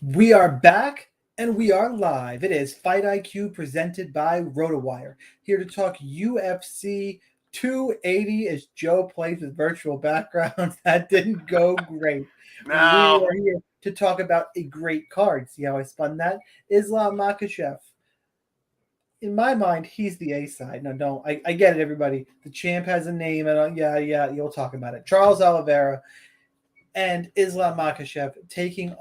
We are back and we are live. It is Fight IQ presented by RotoWire. Here to talk UFC 280 as Joe plays with virtual backgrounds. That didn't go great. We No. are here to talk about a great card. See how I spun that? Islam Makhachev. In my mind, he's the A side. No, don't. I get it, everybody. The champ has a name, and yeah, you'll talk about it. Charles Oliveira and Islam Makhachev taking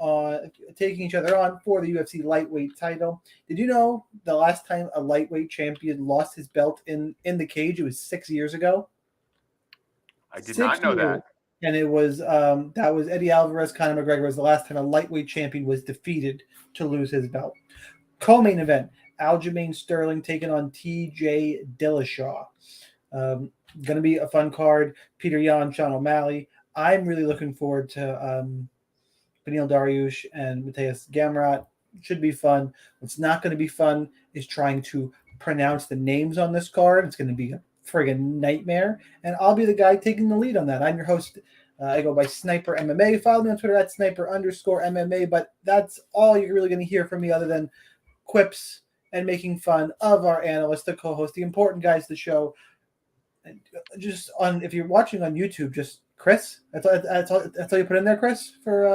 each other on for the UFC lightweight title. Did you know the last time a lightweight champion lost his belt in the cage? It was 6 years ago. I did 6 not know years. that. And it was that was Eddie Alvarez. Conor McGregor was the last time a lightweight champion was defeated to lose his belt. Co-main event: Aljamain Sterling taking on T.J. Dillashaw. Going to be a fun card. Petr Yan, Shaun O'Malley. I'm really looking forward to Beneil Dariush and Matthias Gamrot. Should be fun. What's not going to be fun is trying to pronounce the names on this card. It's going to be a friggin' nightmare. And I'll be the guy taking the lead on that. I'm your host. I go by Sniper MMA. Follow me on Twitter at Sniper_MMA. But that's all you're really going to hear from me other than quips and making fun of our analysts, the co-host, the important guys of the show. And just on, if you're watching on YouTube, just Chris. That's all you put in there, Chris, for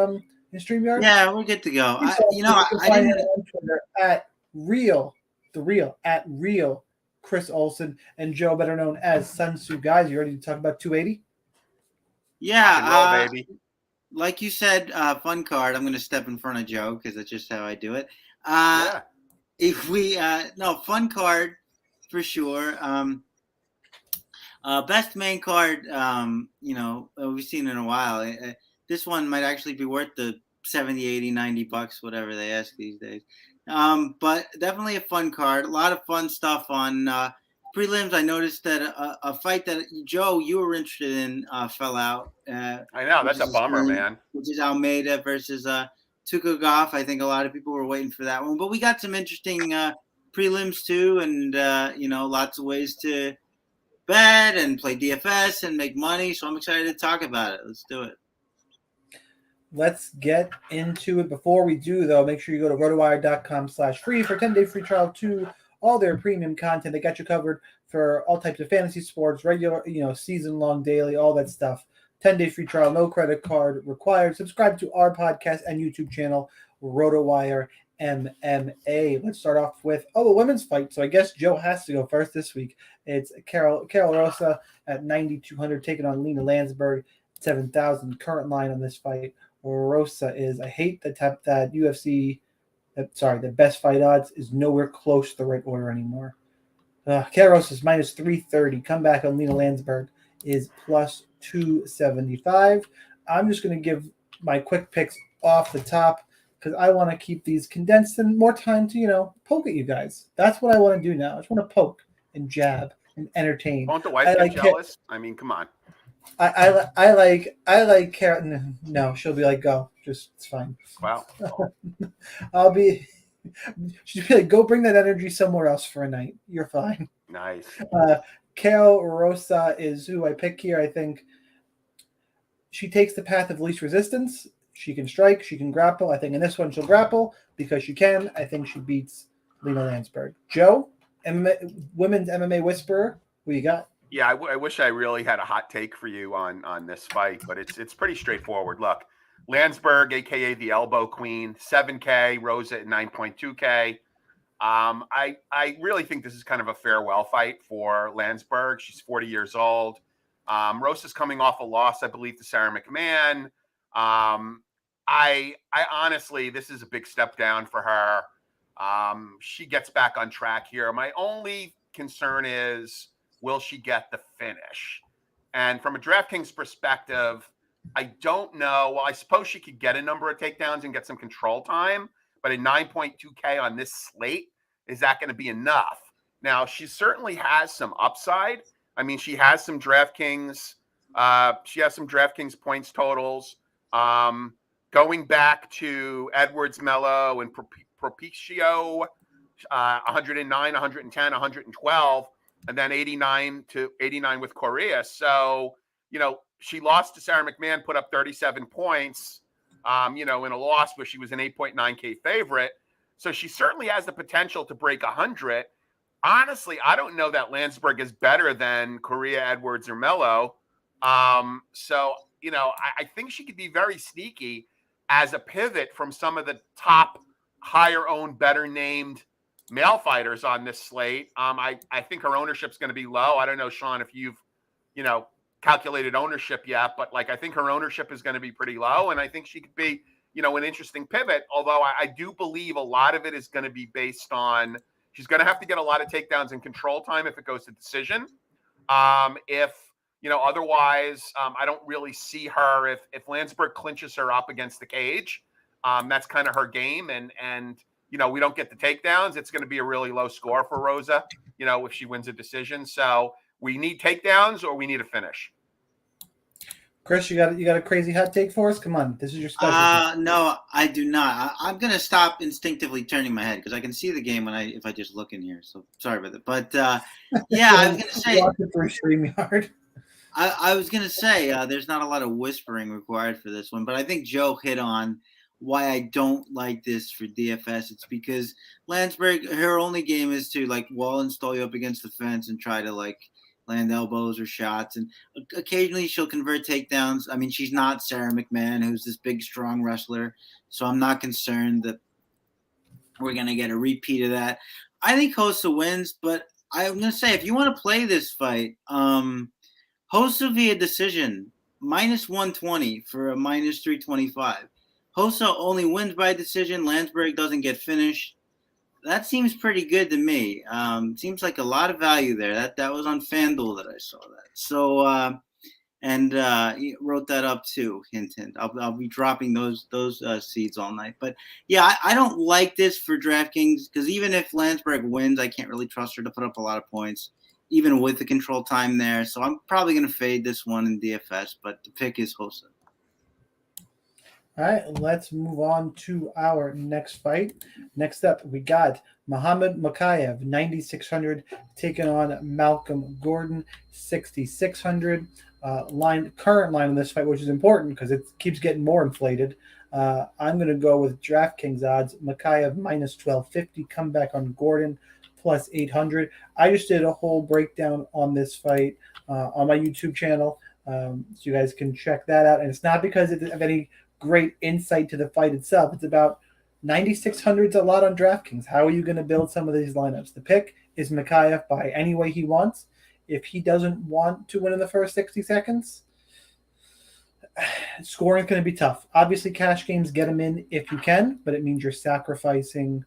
in StreamYard? Yeah, we're good to go. I didn't on Twitter at real Chris Olsen and Joe, better known as Sun Tzu. Guys, you ready to talk about 280? Yeah, roll, baby. Like you said, fun card. I'm going to step in front of Joe because that's just how I do it. Yeah. If we fun card for sure. Best main card, we've seen in a while. This one might actually be worth the $70, $80, $90, whatever they ask these days. But definitely a fun card. A lot of fun stuff on prelims. I noticed that a fight that, Joe, you were interested in fell out. I know. That's a bummer, man. Which is Almeida versus Chookagian. I think a lot of people were waiting for that one. But we got some interesting prelims, too, and, lots of ways to bet and play DFS and make money. So I'm excited to talk about it. Let's do it. Let's get into it. Before we do, though, make sure you go to rotowire.com/free for 10-day free trial to all their premium content. They got you covered for all types of fantasy sports, regular, season-long, daily, all that stuff. 10-day free trial, no credit card required. Subscribe to our podcast and YouTube channel, RotoWire MMA. Let's start off with a women's fight. So I guess Joe has to go first this week. It's Carol Rosa at 9,200 taking on Lena Landsberg, 7,000. Current line on this fight. Rosa is, I hate that UFC, the best fight odds is nowhere close to the right order anymore. Carol Rosa is minus 330. Comeback on Lena Landsberg is plus 275. I'm just going to give my quick picks off the top because I want to keep these condensed and more time to, poke at you guys. That's what I want to do now. I just want to poke and jab and entertain. Won't the wife get jealous? I mean, come on. I like Karen. No, she'll be like, go. Just, it's fine. Wow. She'll be like, go bring that energy somewhere else for a night. You're fine. Nice. Carol Rosa is who I pick here. I think she takes the path of least resistance. She can strike. She can grapple. I think in this one she'll grapple because she can. I think she beats Lena Landsberg. Joe, women's MMA whisperer, what you got? Yeah, I wish I really had a hot take for you on this fight, but it's pretty straightforward. Look, Landsberg, a.k.a. the Elbow Queen, 7K, Rosa at 9.2K. I really think this is kind of a farewell fight for Landsberg. She's 40 years old. Rosa's coming off a loss, I believe, to Sarah McMahon. I honestly, this is a big step down for her. She gets back on track here. My only concern is, will she get the finish? And from a DraftKings perspective, I don't know. Well, I suppose she could get a number of takedowns and get some control time, but at 9.2K on this slate, is that going to be enough? Now, she certainly has some upside. I mean, she has some DraftKings. She has some DraftKings points totals. Going back to Edwards, Mello, and Propicio, 109, 110, 112. And then 89 with Correa. So, she lost to Sarah McMahon, put up 37 points. in a loss where she was an 8.9K favorite. So she certainly has the potential to break 100. Honestly, I don't know that Landsberg is better than Correa, Edwards, or Mello. So, I think she could be very sneaky as a pivot from some of the top, higher owned, better named male fighters on this slate. I think her ownership's going to be low. I don't know, Shaun, if you've, calculated ownership yet, but I think her ownership is going to be pretty low. And I think she could be, an interesting pivot. Although I do believe a lot of it is going to be based on, she's going to have to get a lot of takedowns and control time if it goes to decision. Otherwise, I don't really see her if Landsberg clinches her up against the cage. That's kind of her game. And we don't get the takedowns. It's going to be a really low score for Rosa, if she wins a decision. So we need takedowns or we need a finish. Chris, you got a crazy hot take for us? Come on, this is your specialty. No, I do not. I'm gonna stop instinctively turning my head because I can see the game if I just look in here. So sorry about that. But yeah, I was gonna say. Watch it through StreamYard. I was gonna say there's not a lot of whispering required for this one, but I think Joe hit on why I don't like this for DFS. It's because Landsberg, her only game is to wall install you up against the fence and try to land elbows or shots, and occasionally she'll convert takedowns. I mean, she's not Sarah McMahon, who's this big, strong wrestler, so I'm not concerned that we're going to get a repeat of that. I think Rosa wins, but I'm going to say, if you want to play this fight, Rosa via decision, -120 for a -325. Rosa only wins by decision. Landsberg doesn't get finished. That seems pretty good to me. Seems like a lot of value there. That was on FanDuel that I saw that. So wrote that up too. Hint, hint. I'll be dropping those seeds all night. But yeah, I don't like this for DraftKings because even if Landsberg wins, I can't really trust her to put up a lot of points, even with the control time there. So I'm probably going to fade this one in DFS. But the pick is Rosa. All right, let's move on to our next fight. Next up, we got Mokaev, 9,600, taking on Malcolm Gordon, 6,600. Current line on this fight, which is important because it keeps getting more inflated. I'm going to go with DraftKings odds. Mokaev -1250, comeback on Gordon +800. I just did a whole breakdown on this fight on my YouTube channel, so you guys can check that out. And it's not because of any great insight to the fight itself. It's about 9,600 is a lot on DraftKings. How are you going to build some of these lineups? The pick is Mokaev by any way he wants. If he doesn't want to win in the first 60 seconds, scoring is going to be tough. Obviously, cash games get him in if you can, but it means you're sacrificing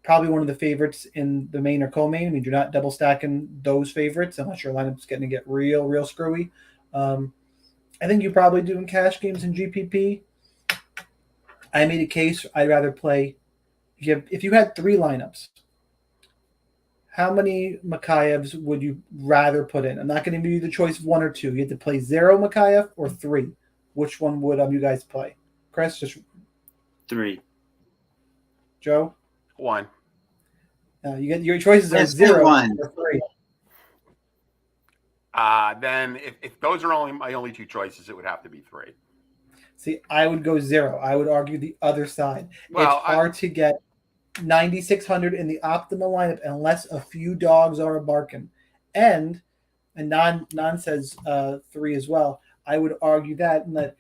probably one of the favorites in the main or co-main. I mean, you're not double stacking those favorites unless your lineup's getting to get real screwy. I think you probably do in cash games in GPP. I made a case I'd rather play. If you had 3 lineups, how many Mokaevs would you rather put in? I'm not going to give you the choice of 1 or 2. You have to play 0 Mokaev or 3. Which one would you guys play? Chris, just 3. Joe? 1. You get your choices are 0 or 3. Then if those are my only 2 choices, it would have to be 3. See, I would go 0. I would argue the other side. Well, it's hard to get 9,600 in the optimal lineup unless a few dogs are barking. And non says 3 as well. I would argue that. And that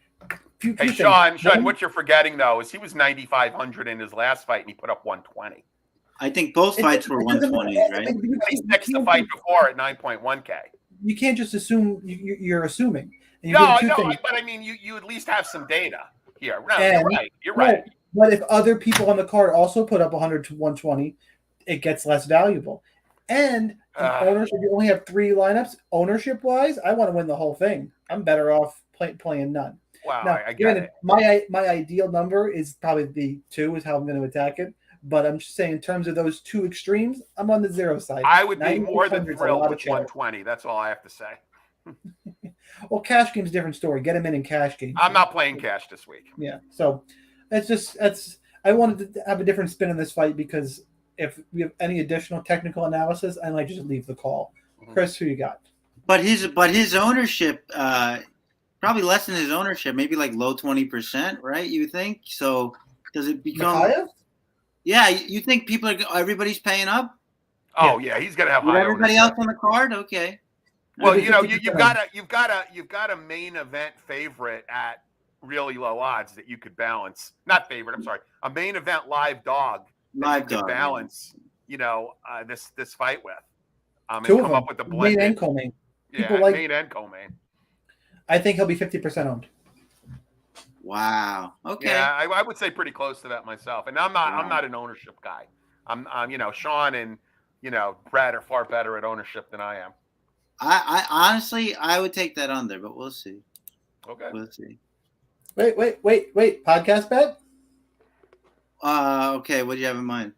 hey, Shaun, what you're forgetting, though, is he was 9,500 in his last fight, and he put up 120. I think both fights were 120, right? He fixed the fight before at 9.1K. You can't just assume you're assuming. No, but I mean, you at least have some data here. No, you're right. But if other people on the card also put up 100 to 120, it gets less valuable. And ownership, you only have 3 lineups. Ownership-wise, I want to win the whole thing. I'm better off playing none. Wow, now, I get it. My ideal number is probably the 2 is how I'm going to attack it. But I'm just saying in terms of those 2 extremes, I'm on the 0 side. I would be more than thrilled with 120. That's all I have to say. Well, cash game's a different story. Get him in cash games. I'm not playing cash this week. Yeah, so I wanted to have a different spin on this fight because if we have any additional technical analysis, I might just leave the call. Mm-hmm. Chris, who you got? But his ownership probably less than his ownership, maybe like low 20%, right? You think? So does it become? Mokaev? Yeah, you think everybody's paying up? Oh yeah, he's gonna have With high everybody ownership. else on the card? Okay. Well, Okay, you know, 50%. you've got a main event favorite at really low odds that you could balance. Not favorite, I'm sorry, a main event live dog that you Live could dog. balance. You know, this fight with, and Two of come them, up with the main blended. and co-main. People Yeah, like. main and co-main. I think he'll be 50% owned. Wow. Okay. Yeah, I would say pretty close to that myself. And I'm Wow. not an ownership guy. I'm you know, Shaun and Brad are far better at ownership than I am. I honestly, I would take that under, but we'll see. Okay. We'll see. Wait. Podcast bet? Okay. What do you have in mind?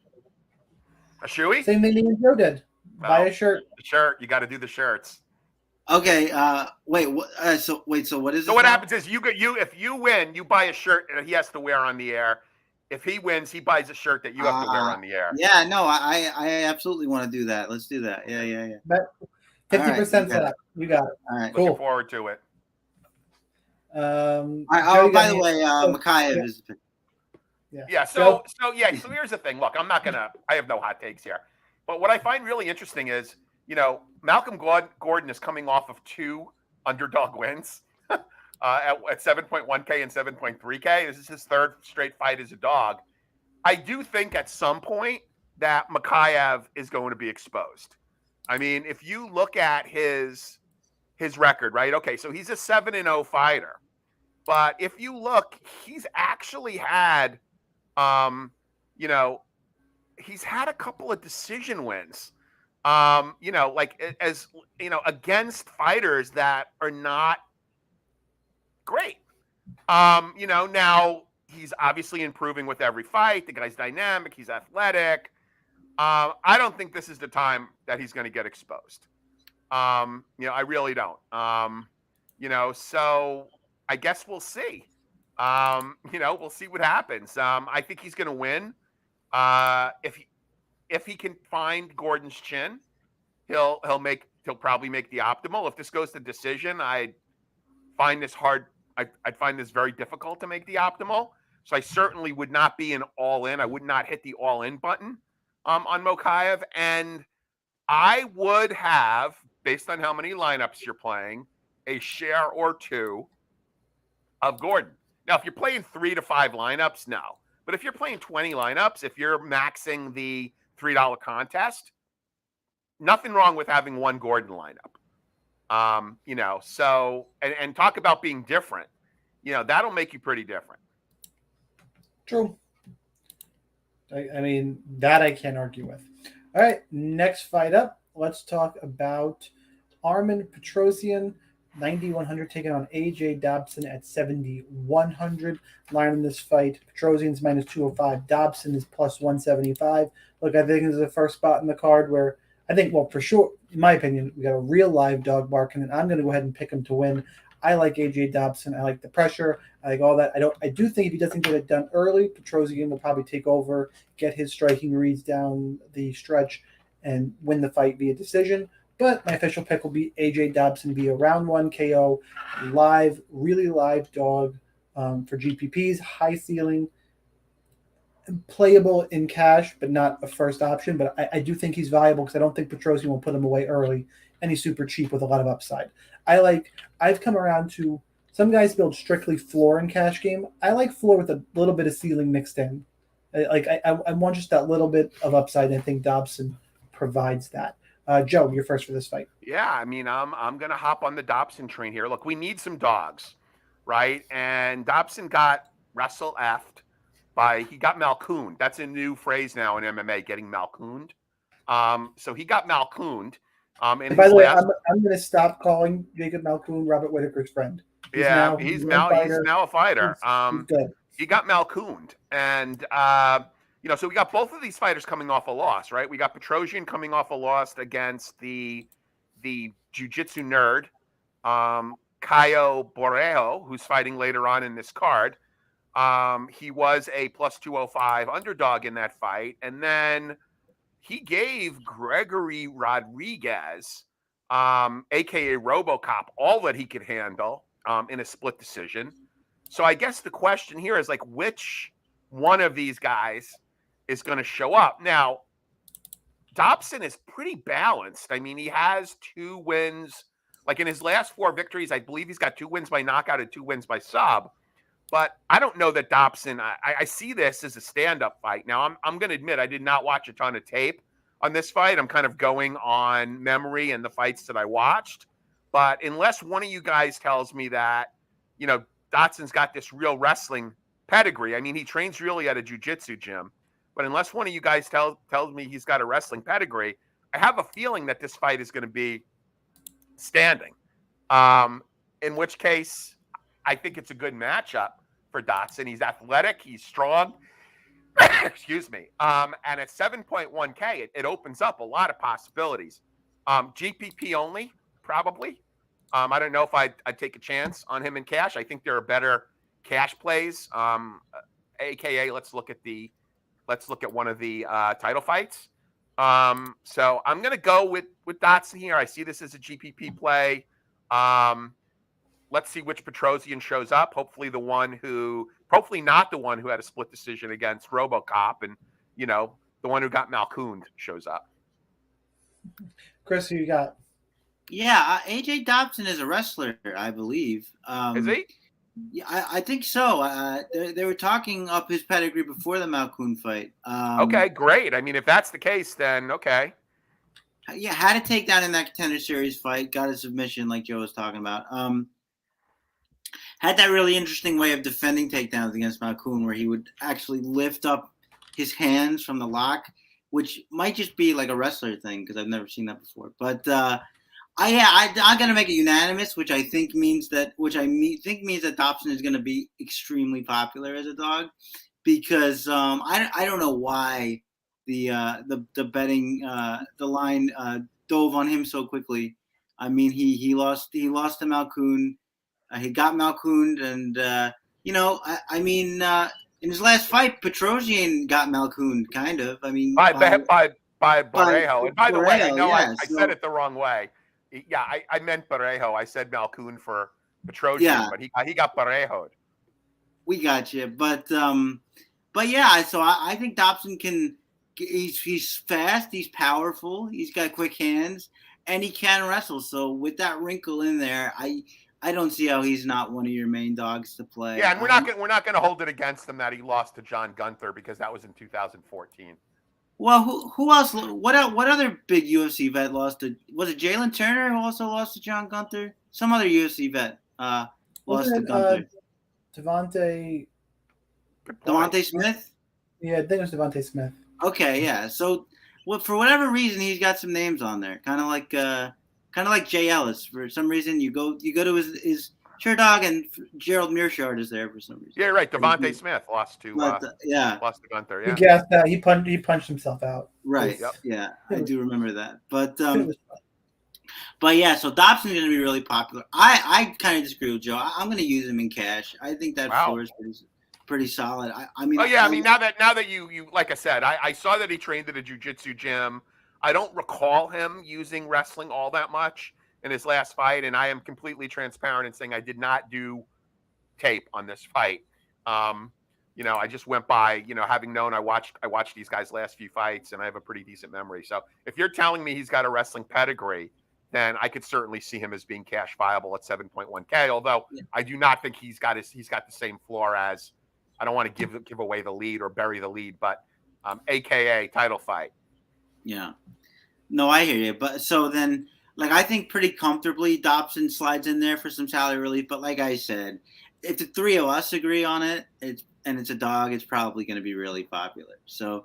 A shoey? Same thing me and Joe did. Buy Oh, a shirt. The shirt. You got to do the shirts. Okay. Wait. So what is it? So what happens is if you win, you buy a shirt that he has to wear on the air. If he wins, he buys a shirt that you have to wear on the air. Yeah. No. I absolutely want to do that. Let's do that. Yeah. Bet 50% set. You got it. All right. Looking forward to it. By the way, Mokaev is. Yeah. So here's the thing. Look, I have no hot takes here. But what I find really interesting is, Malcolm Gordon is coming off of 2 underdog wins at 7.1K and 7.3K. This is his 3rd straight fight as a dog. I do think at some point that Mokaev is going to be exposed. I mean, if you look at his record, right? Okay, so he's a 7-0 fighter. But if you look, he's actually had he's had a couple of decision wins. Against fighters that are not great. Now he's obviously improving with every fight. The guy's dynamic. He's athletic. I don't think this is the time that he's going to get exposed. I really don't. So I guess we'll see. We'll see what happens. I think he's going to win. If he can find Gordon's chin, he'll probably make the optimal. If this goes to decision, I'd find this hard. I'd find this very difficult to make the optimal. So I certainly would not be an all-in. I would not hit the all-in button on Mokaev. And I would have, based on how many lineups you're playing, a share or 2 of Gordon. Now, if you're playing 3 to 5 lineups, no. But if you're playing 20 lineups, if you're maxing the $3 contest, nothing wrong with having 1 Gordon lineup. So and talk about being different. That'll make you pretty different. True. I mean, that I can't argue with. All right, next fight up. Let's talk about Armen Petrosyan, 9,100, taking on AJ Dobson at 7,100. Line in this fight, Petrosyan's minus 205. Dobson is plus 175. Look, I think this is the first spot in the card where I think, well, for sure, in my opinion, we got a real live dog barking, and I'm going to go ahead and pick him to win. I like AJ Dobson. I like the pressure. I like all that. I do think if he doesn't get it done early, Petrosyan will probably take over, get his striking reads down the stretch, and win the fight via decision. But my official pick will be AJ Dobson via round 1 KO, really live dog for GPPs, high ceiling, playable in cash, but not a first option. But I do think he's valuable because I don't think Petrosyan will put him away early, and he's super cheap with a lot of upside. I've come around to some guys build strictly floor in cash game. I like floor with a little bit of ceiling mixed in. I want just that little bit of upside, and I think Dobson provides that. Joe, you're first for this fight. Yeah, I mean, I'm gonna hop on the Dobson train here. Look, we need some dogs, right? And Dobson got wrestle effed he got malcooned. That's a new phrase now in MMA, getting malcooned. So he got malcooned. And by the way, I'm going to stop calling Jacob Malkoon Robert Whittaker's friend. He's now a fighter. He's good. He got malcooned, and so we got both of these fighters coming off a loss, right? We got Petrosyan coming off a loss against the jiu-jitsu nerd, Caio Borralho, who's fighting later on in this card. He was a plus 205 underdog in that fight, and then he gave Gregory Rodriguez, aka RoboCop, all that he could handle in a split decision. So I guess the question here is like, which one of these guys is going to show up? Now, Dobson is pretty balanced. I mean, he has 2 wins. Like in his last 4 victories, I believe he's got 2 wins by knockout and 2 wins by sub. But I don't know that Dobson, I see this as a stand-up fight. Now, I'm going to admit I did not watch a ton of tape on this fight. I'm kind of going on memory and the fights that I watched. But unless one of you guys tells me that, you know, Dotson's got this real wrestling pedigree. I mean, he trains really at a jiu-jitsu gym. But unless one of you guys tells me he's got a wrestling pedigree, I have a feeling that this fight is going to be standing. In which case, I think it's a good matchup for Dotson. He's athletic. He's strong. Excuse me. And at 7.1K, it opens up a lot of possibilities. GPP only, probably. I don't know if I'd take a chance on him in cash. I think there are better cash plays. AKA, let's look at one of the title fights. So I'm going to go with Dotson here. I see this as a GPP play. Let's see which Petrosyan shows up. Hopefully not the one who had a split decision against RoboCop, and the one who got Malkooned shows up. Chris, who you got? Yeah, AJ Dobson is a wrestler, I believe. Is he? Yeah, I think so. They were talking up his pedigree before the Malkoon fight. Okay, great. I mean, if that's the case, then okay. Yeah, had a takedown in that Contender Series fight. Got a submission, like Joe was talking about. Had that really interesting way of defending takedowns against Malkoon, where he would actually lift up his hands from the lock, which might just be like a wrestler thing because I've never seen that before. But I'm gonna make it unanimous, which I think means that Dobson is gonna be extremely popular as a dog, because I don't know why the betting the line dove on him so quickly. I mean, he lost to Malkoon. He got Malkooned, and in his last fight, Petrosyan got Malkooned, kind of. I mean, by Borralho. And by the way, I know I said it the wrong way. Yeah, I meant Borralho. I said Malkoon for Petrosyan, but he got Borralho'd. We got you, but yeah. So I think Dobson can. He's fast. He's powerful. He's got quick hands, and he can wrestle. So with that wrinkle in there, I don't see how he's not one of your main dogs to play. Yeah, and we're not going to hold it against him that he lost to John Gunther, because that was in 2014. Well, who else? What other big UFC vet lost to? Was it Jalen Turner who also lost to John Gunther? Some other UFC vet lost to Gunther. Devontae Smith? Yeah, I think it was Devontae Smith. Okay, yeah. So, for whatever reason, he's got some names on there, kind of like Jay Ellis. For some reason, you go to his Sure Dog, and Gerald Mearshart is there for some reason. Yeah, right. Devontae Smith lost to Gunther. Yeah. He gassed out. He punched himself out. Right. Yep. Yeah, I do remember that. But yeah, so Dobson's going to be really popular. I kind of disagree with Joe. I'm going to use him in cash. I think that floor is pretty solid. I mean, now that you like I said, I saw that he trained at a jiu-jitsu gym. I don't recall him using wrestling all that much in his last fight, and I am completely transparent in saying I did not do tape on this fight. I just went by, having known I watched these guys' last few fights, and I have a pretty decent memory. So if you're telling me he's got a wrestling pedigree, then I could certainly see him as being cash viable at 7.1K. Although I do not think he's got the same floor as, I don't want to give away the lead or bury the lead, but AKA title fight. Yeah, no, I hear you. But so then, I think pretty comfortably Dobson slides in there for some salary relief. But like I said, if the three of us agree on it, it's a dog, it's probably going to be really popular. So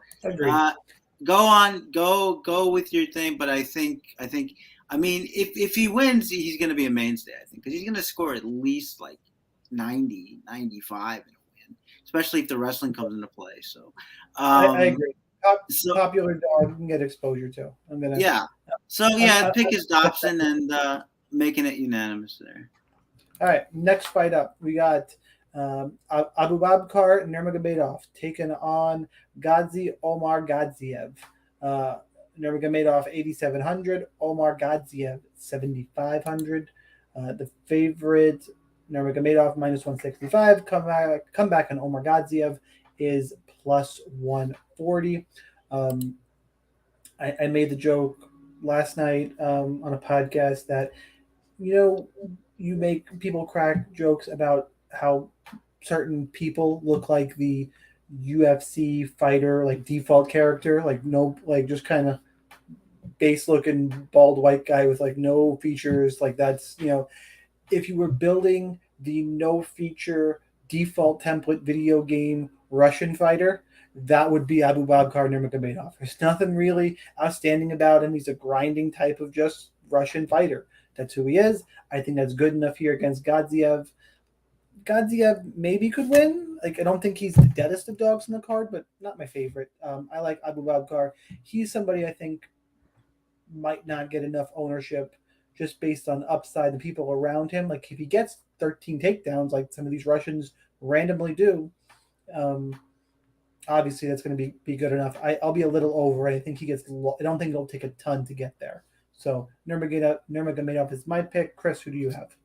go with your thing. But I think, if he wins, he's going to be a mainstay, I think, because he's going to score at least 90, 95 in a win, especially if the wrestling comes into play. So I agree. Popular dog you can get exposure to. Pick his Dobson and making it unanimous there. All right, next fight up, we got Abubakar Nurmagomedov taking on Omar Godziev. Nurmagomedov 8,700, Omar Godziev 7,500. The favorite Nurmagomedov minus 165. Comeback on Omar Godziev is plus 140. I made the joke last night on a podcast that, you make people crack jokes about how certain people look like the UFC fighter, like default character, like just kind of base looking bald white guy with like no features. Like that's, if you were building the no feature default template video game Russian fighter, that would be Abubakar Nurmagomedov. There's nothing really outstanding about him. He's a grinding type of just Russian fighter. That's who he is. I think that's good enough here against Godziev. Godziev maybe could win. Like, I don't think he's the deadest of dogs in the card, but not my favorite. I like Abubakar. He's somebody I think might not get enough ownership just based on upside, the people around him. Like, if he gets 13 takedowns like some of these Russians randomly do, obviously that's going to be good enough. I'll be a little over. I think he gets. I don't think it'll take a ton to get there. So Nurmagomedov is my pick. Chris, who do you have?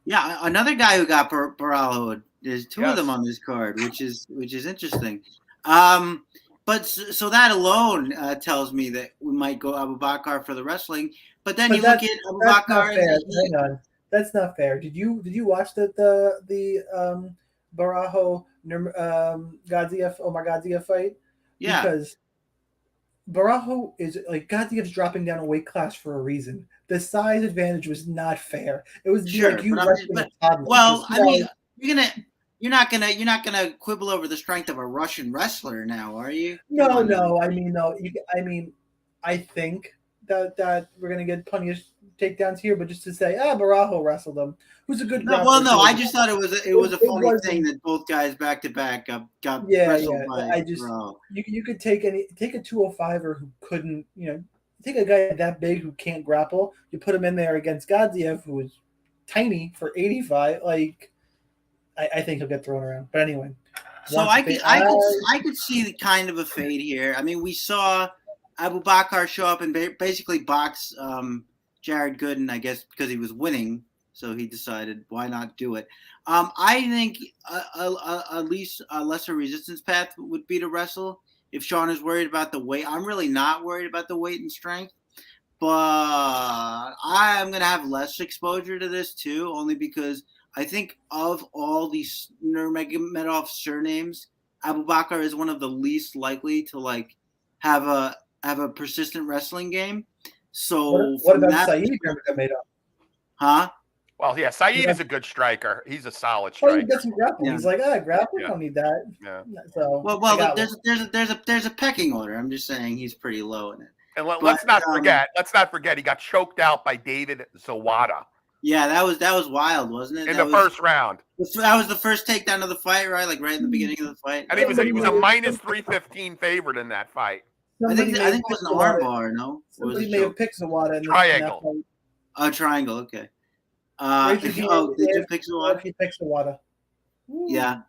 Yeah, another guy who got Borralho. There's two of them on this card, which is interesting. But so that alone tells me that we might go Abubakar for the wrestling. But then you look at Abubakar. Hang on, that's not fair. Did you watch the Borralho Godziev Omar Godziev fight? Yeah, because Borralho is like, Godziev's dropping down a weight class for a reason. The size advantage was not fair. It was like you wrestling a toddler. Well, I mean, you're not gonna quibble over the strength of a Russian wrestler now, are you? No. I mean, I think that we're gonna get plenty of takedowns here, but just to say, Borralho wrestled him. Who's a good grappler? Well, no, I just thought it was a funny thing that both guys back to back got wrestled by. You could take a 205er who couldn't, take a guy that big who can't grapple. You put him in there against Godziev, who is tiny for 85. Like, I think he'll get thrown around. But anyway, so I could see the kind of a fade here. I mean, we saw Abubakar show up and basically box Jared Gooden, I guess, because he was winning. So he decided, why not do it? I think at least a lesser resistance path would be to wrestle. If Shaun is worried about the weight, I'm really not worried about the weight and strength. But I'm going to have less exposure to this too, only because I think of all these Nurmagomedov surnames, Abubakar is one of the least likely to have a persistent wrestling game. So what about Saeed Nurmagomedov? Huh? Well, yeah, Saeed is a good striker. He's a solid striker. He doesn't grapple. Yeah. He's like, grapple. Don't need that. Yeah. So there's a pecking order. I'm just saying he's pretty low in it. And let's not forget he got choked out by David Zawada. Yeah, that was wild, wasn't it? In the first round. That was the first takedown of the fight, right? Like right in the beginning of the fight. And he was a minus 315 favorite in that fight. I think it was an armbar, no? Somebody may have picked Zawada in triangle. Oh, triangle, okay. Did you pick Zawada? He picked Zawada. Yeah.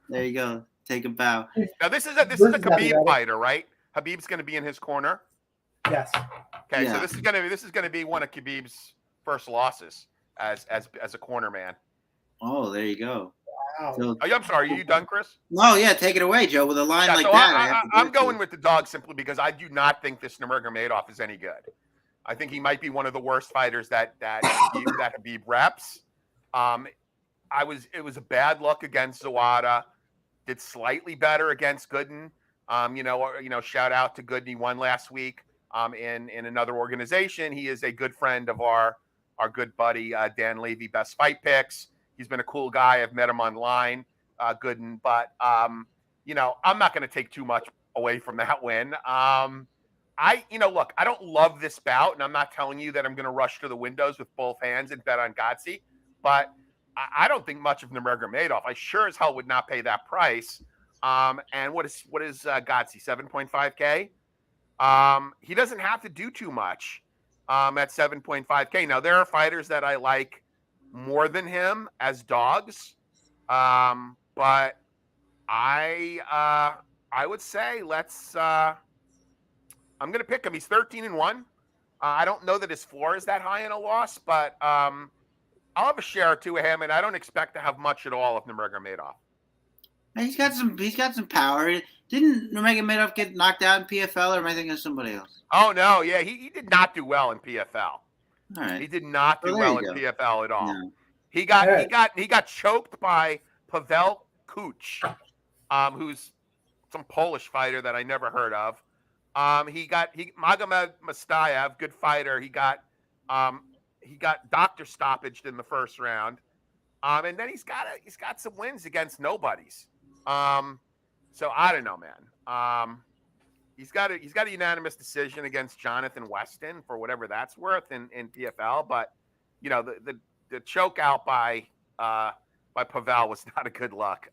There you go. Take a bow. Now this is a Khabib fighter, right? Khabib's going to be in his corner. Yes. Okay, so this is going to be one of Khabib's first losses as a corner man. Oh, there you go. Wow. So, I'm sorry. Are you done, Chris? No, yeah, take it away, Joe. With a line like that, I'm going with the dog simply because I do not think this Nurmagomedov is any good. I think he might be one of the worst fighters that Khabib reps. It was a bad luck against Zawada. Did slightly better against Gooden. Shout out to Gooden. He won last week. In another organization, he is a good friend of our good buddy Dan Levy, Best Fight Picks. He's been a cool guy. I've met him online, Gooden. But I'm not going to take too much away from that win. Look, I don't love this bout, and I'm not telling you that I'm going to rush to the windows with both hands and bet on Godsey, but I don't think much of Nurmagomedov. I sure as hell would not pay that price. And what is Godsey, 7.5K? He doesn't have to do too much at 7.5K. Now, there are fighters that I like more than him as dogs, but I would say I'm going to pick him. He's 13-1. I don't know that his floor is that high in a loss, but I'll have a share or two of him, and I don't expect to have much at all of Nurmagomedov. He's got some power. Didn't Nurmagomedov get knocked out in PFL, or am I thinking of somebody else? Oh no, yeah, he did not do well in PFL. All right. He did not do well in PFL at all. No. He got choked by Pavel Kuch, who's some Polish fighter that I never heard of. Magomed Mustayev, good fighter. He got doctor stoppaged in the first round. And then he's got some wins against nobodies. So I don't know, man. He's got a unanimous decision against Jonathan Weston for whatever that's worth in PFL, but you know, the choke out by Pavel was not a good look.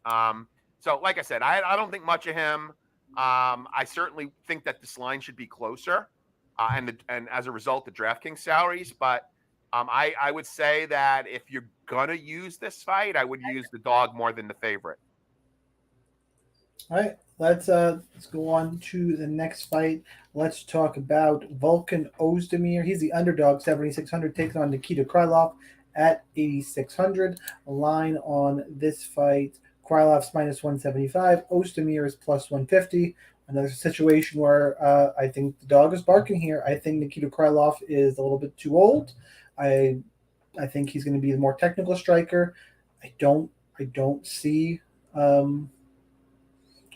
So like I said, I don't think much of him. I certainly think that this line should be closer, and as a result, the DraftKings salaries. But I would say that if you're gonna use this fight, I would use the dog more than the favorite. All right, let's go on to the next fight. Let's talk about Volkan Oezdemir. He's the underdog, 7,600, taking on Nikita Krylov at 8,600. Line on this fight: Krylov's minus 175. Oezdemir is plus 150. Another situation where I think the dog is barking here. I think Nikita Krylov is a little bit too old. I think he's going to be the more technical striker. I don't see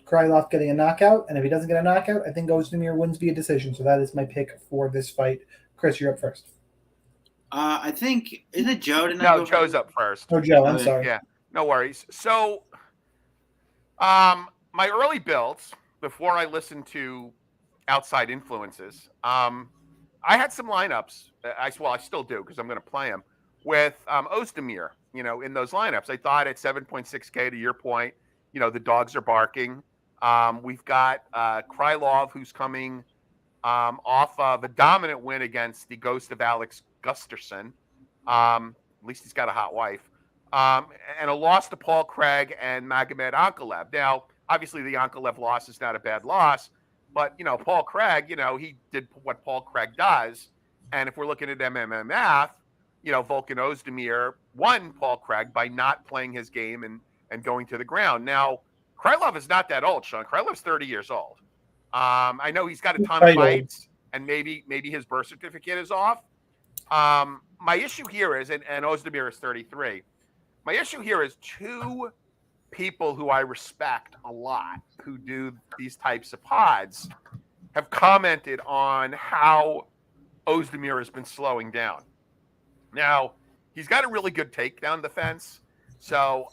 Krylov getting a knockout, and if he doesn't get a knockout, I think Oezdemir wins via decision. So that is my pick for this fight. Chris, you're up first. I think, is it Joe? No, Joe's up first. Oh, Joe, I'm sorry. Yeah, no worries. So, my early builds before I listened to outside influences, I had some lineups. I still do because I'm going to play them with Oezdemir. You know, in those lineups, I thought at 7.6K, to your point, you know, the dogs are barking. We've got Krylov, who's coming off of a dominant win against the ghost of Alex Gustafsson. At least he's got a hot wife. And a loss to Paul Craig and Magomed Ankalaev. Now, obviously, the Ankalaev loss is not a bad loss, but, you know, Paul Craig, you know, he did what Paul Craig does. And if we're looking at MMA math, you know, Volkan Oezdemir won Paul Craig by not playing his game and going to the ground. Now, Krylov is not that old, Shaun. Krylov's 30 years old. I know he's got a ton of fights, and maybe his birth certificate is off. My issue here is, and Oezdemir is 33, my issue here is two people who I respect a lot who do these types of pods have commented on how Oezdemir has been slowing down. Now, he's got a really good takedown defense, so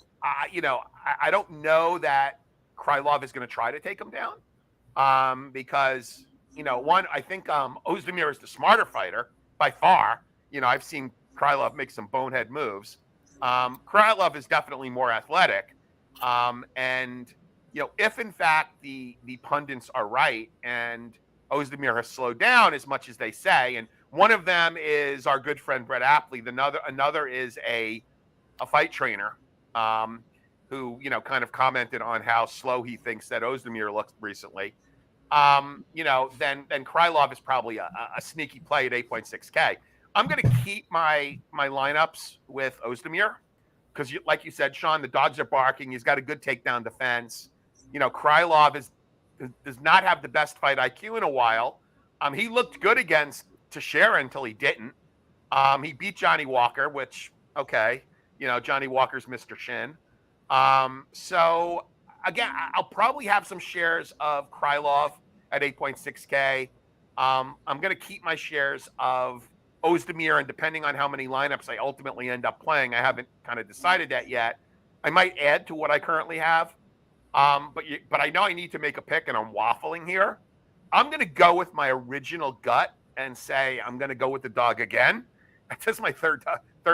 you know, I don't know that Krylov is going to try to take him down because, you know, one, I think Oezdemir is the smarter fighter by far. You know, I've seen Krylov make some bonehead moves. Krylov is definitely more athletic. And, you know, if in fact the pundits are right and Oezdemir has slowed down as much as they say, and one of them is our good friend Brett Apley, another is a fight trainer who, you know, kind of commented on how slow he thinks that Oezdemir looked recently. You know, then Krylov is probably a sneaky play at 8.6K. I'm going to keep my lineups with Oezdemir because, like you said, Shaun, the dogs are barking. He's got a good takedown defense. You know, Krylov does not have the best fight IQ in a while. He looked good against Teixeira until he didn't. He beat Johnny Walker, which, okay, you know, Johnny Walker's Mr. Shin. So, again, I'll probably have some shares of Krylov at 8.6K. I'm going to keep my shares of Oezdemir, and depending on how many lineups I ultimately end up playing, I haven't kind of decided that yet. I might add to what I currently have. But I know I need to make a pick, and I'm waffling here. I'm going to go with my original gut and say I'm going to go with the dog again. That's my third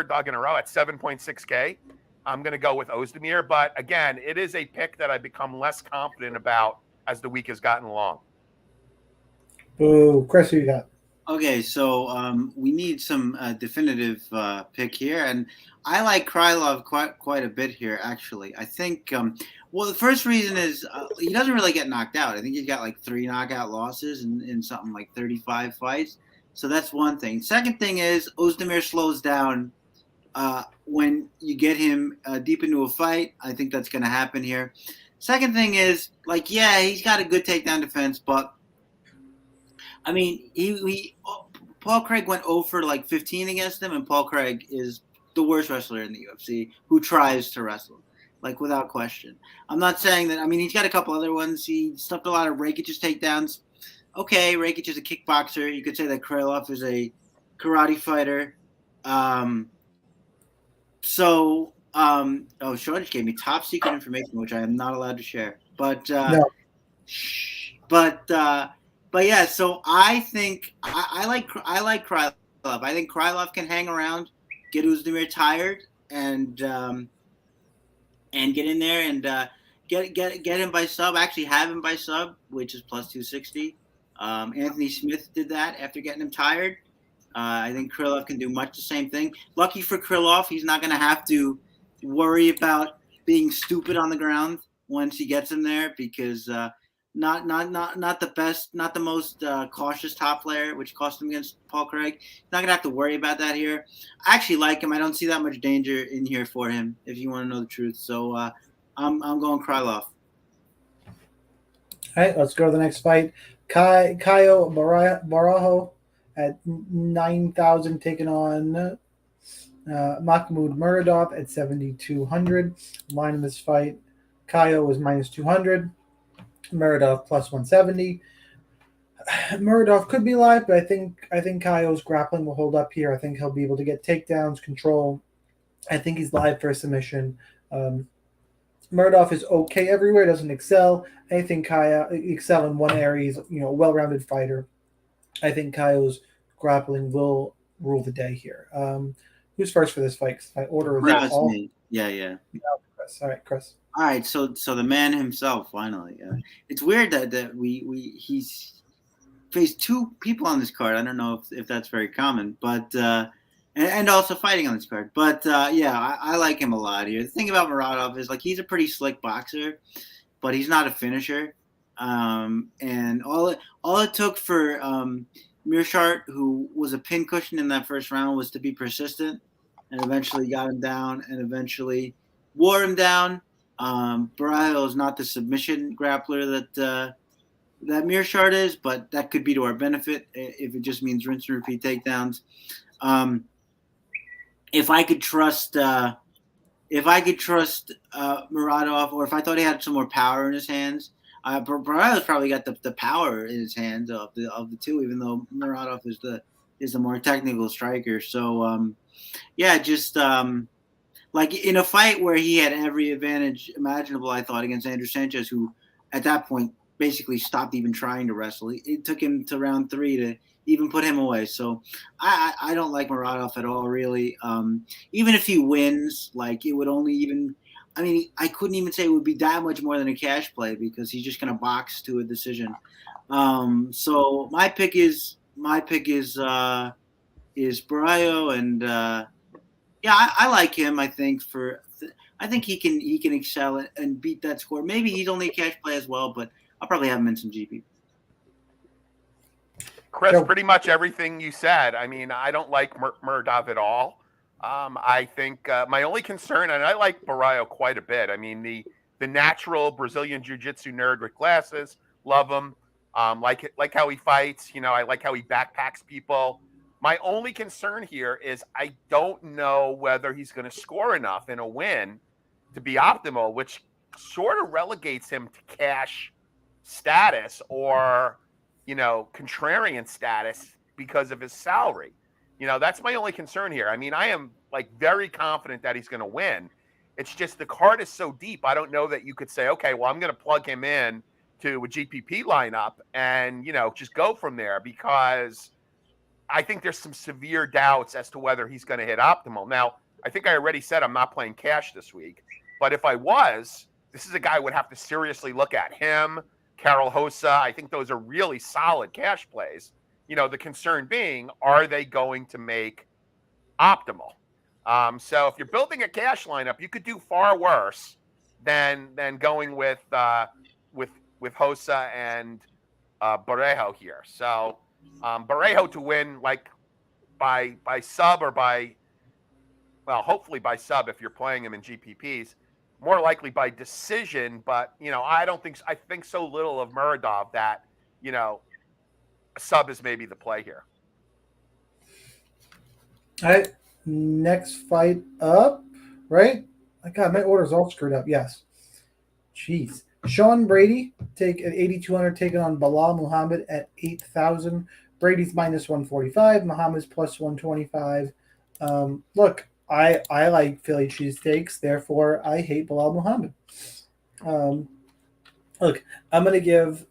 dog in a row at 7.6K. I'm going to go with Oezdemir. But again, it is a pick that I've become less confident about as the week has gotten along. Boo. Chris, who you got? Okay, so we need some definitive pick here, and I like Krylov quite a bit here, actually. I think, well, the first reason is he doesn't really get knocked out. I think he's got like 3 knockout losses in something like 35 fights. So that's one thing. Second thing is Oezdemir slows down when you get him deep into a fight. I think that's going to happen here. Second thing is, like, yeah, he's got a good takedown defense, but I mean, Paul Craig went 0 for like 15 against him, and Paul Craig is the worst wrestler in the UFC who tries to wrestle, like, without question. I'm not saying that. I mean, he's got a couple other ones. He stuffed a lot of Rakic's takedowns. Okay, Rakic is a kickboxer. You could say that Krylov is a karate fighter. Shaun just gave me top secret information, which I am not allowed to share. But No. But yeah, so I think I like Krylov. I think Krylov can hang around, get Oezdemir tired, and get in there and get him by sub. Actually, have him by sub, which is plus 260. Anthony Smith did that after getting him tired. I think Krylov can do much the same thing. Lucky for Krylov, he's not going to have to worry about being stupid on the ground once he gets him there, because not the best, not the most cautious top player, which cost him against Paul Craig. He's not going to have to worry about that here. I actually like him. I don't see that much danger in here for him, if you want to know the truth. So I'm going Krylov. All right, let's go to the next fight. Caio Borralho at 9,000 taking on Mahmoud Muradov at 7,200. Line in this fight, Caio was minus 200. Muradov plus 170. Muradov could be live, but I think Caio's grappling will hold up here. I think he'll be able to get takedowns, control. I think he's live for a submission. Muradov is okay everywhere, doesn't excel. I think Caio excel in one area. He's, a well-rounded fighter. I think Caio's grappling will rule the day here. Who's first for this fight? My order is all. Yeah. Chris. All right, Chris. All right, so the man himself finally. It's weird that he's faced two people on this card. I don't know if that's very common, but and also fighting on this card. But I like him a lot here. The thing about Muradov is, like, he's a pretty slick boxer, but he's not a finisher. And all it took for Mearshart, who was a pincushion in that first round, was to be persistent, and eventually got him down, and eventually wore him down. Borralho is not the submission grappler that Mearshart is, but that could be to our benefit if it just means rinse and repeat takedowns. If I could trust Muradov, or if I thought he had some more power in his hands, Borralho's probably got the power in his hands of the two, even though Muradov is the more technical striker. So like in a fight where he had every advantage imaginable, I thought, against Andrew Sanchez, who at that point basically stopped even trying to wrestle. It took him to round 3 to even put him away. So I don't like Muradov at all, really. Even if he wins, like, it would only even – I mean, I couldn't even say it would be that much more than a cash play, because he's just going to box to a decision. So my pick is Borralho, and I like him. I think he can excel and beat that score. Maybe he's only a cash play as well, but I'll probably have him in some GP. Chris, pretty much everything you said. I mean, I don't like Muradov at all. I think my only concern, and I like Borralho quite a bit. I mean, the natural Brazilian Jiu-Jitsu nerd with glasses, love him. Like how he fights. I like how he backpacks people. My only concern here is I don't know whether he's going to score enough in a win to be optimal, which sort of relegates him to cash status or, contrarian status because of his salary. That's my only concern here. I mean, I am very confident that he's going to win. It's just the card is so deep. I don't know that you could say, okay, well, I'm going to plug him in to a GPP lineup and, just go from there, because I think there's some severe doubts as to whether he's going to hit optimal. Now, I think I already said I'm not playing cash this week, but if I was, this is a guy I would have to seriously look at. Him, Carol Rosa, I think those are really solid cash plays. The concern being, are they going to make optimal? So if you're building a cash lineup, you could do far worse than going with Rosa and Borralho here. So Borralho to win by sub or by well, hopefully by sub if you're playing him in GPPs, more likely by decision. But, I think so little of Muradov that, a sub is maybe the play here. All right, next fight up, right? My God, my order's all screwed up. Yes. Jeez. Shaun Brady take at 8,200, taking on Bilal Muhammad at 8,000. Brady's minus 145. Muhammad's plus 125. Look, I like Philly cheesesteaks, therefore I hate Bilal Muhammad. Look, I'm gonna give.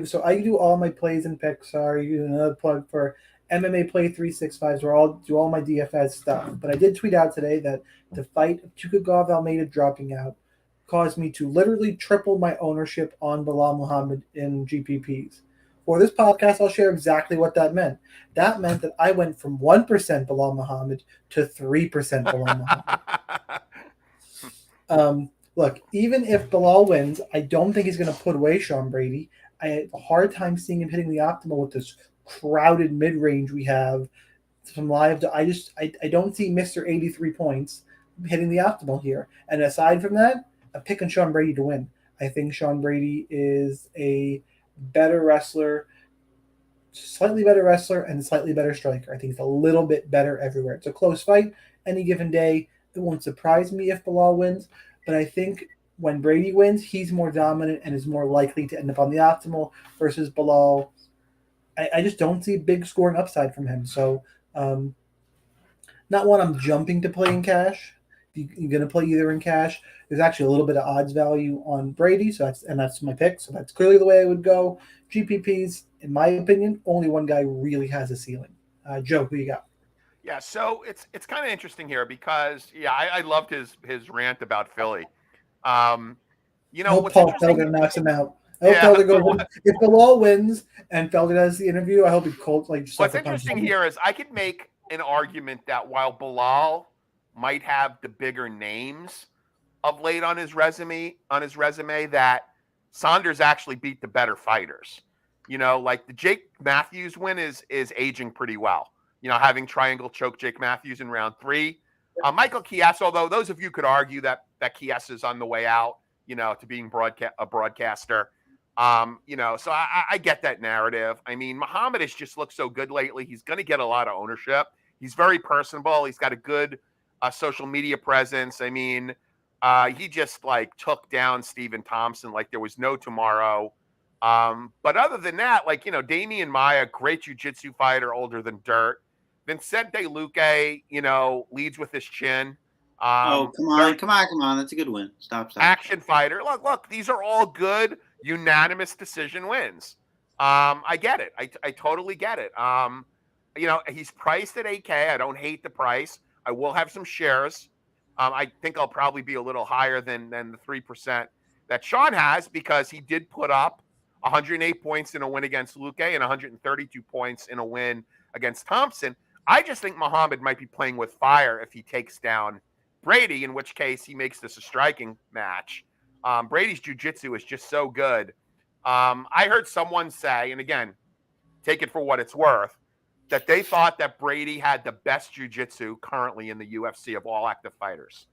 So I do all my plays and picks. Sorry, you do another plug for MMA Play 365s, where I'll do all my DFS stuff. But I did tweet out today that the fight of Chookagian Almeida dropping out caused me to literally triple my ownership on Bilal Muhammad in GPPs. For this podcast, I'll share exactly what that meant. That meant that I went from 1% Bilal Muhammad to 3% Bilal Muhammad. Look, even if Bilal wins, I don't think he's going to put away Shaun Brady. I have a hard time seeing him hitting the optimal with this crowded mid-range we have from live. I don't see Mr. 83 points hitting the optimal here. And aside from that, I'm picking Shaun Brady to win. I think Shaun Brady is a better wrestler, slightly better wrestler, and slightly better striker. I think he's a little bit better everywhere. It's a close fight any given day. It won't surprise me if Bilal wins, but I think when Brady wins, he's more dominant and is more likely to end up on the optimal versus Bilal. I just don't see big scoring upside from him. So not one I'm jumping to play in cash. If you're going to play either in cash, there's actually a little bit of odds value on Brady, so that's my pick. So that's clearly the way I would go. GPPs, in my opinion, only one guy really has a ceiling. Joe, who you got? Yeah, so it's kind of interesting here because I loved his rant about Philly. Paul Felder knocks him out. I hope Felder goes. If Bilal wins and Felder does the interview, I hope he cold like. What's interesting here is I could make an argument that while Bilal might have the bigger names of late on his resume, that Saunders actually beat the better fighters. Like the Jake Matthews win is aging pretty well. Having triangle choke Jake Matthews in round 3. Michael Chiesa, although those of you could argue that Chiesa is on the way out, to being a broadcaster. So I get that narrative. I mean, Muhammad has just looked so good lately. He's going to get a lot of ownership. He's very personable. He's got a good social media presence. I mean, he just took down Stephen Thompson like there was no tomorrow. But other than that, Damian Maia, great jiu-jitsu fighter, older than dirt. Vincente Luque, leads with his chin. Come on. That's a good win. Stop. Action fighter. Look, these are all good unanimous decision wins. I get it. I totally get it. He's priced at 8K. I don't hate the price. I will have some shares. I think I'll probably be a little higher than the 3% that Shaun has because he did put up 108 points in a win against Luque and 132 points in a win against Thompson. I just think Muhammad might be playing with fire if he takes down Brady, in which case he makes this a striking match. Brady's jiu-jitsu is just so good. I heard someone say, and again, take it for what it's worth, that they thought that Brady had the best jiu-jitsu currently in the UFC of all active fighters.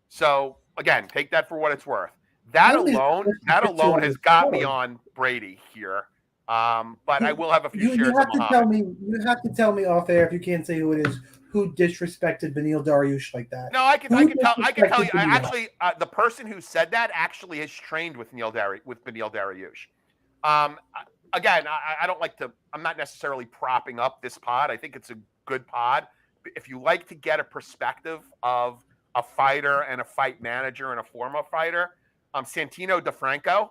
So again, take that for what it's worth. That alone has got me on Brady here. But I will have a few shares of Muhammad. You have to tell me off air if you can't say who it is. Who disrespected Beneil Dariush like that? No, I can tell you. Actually, the person who said that actually has trained with Beneil Dariush. Again, I don't like to. I'm not necessarily propping up this pod. I think it's a good pod. If you like to get a perspective of a fighter and a fight manager and a former fighter, Santino DeFranco,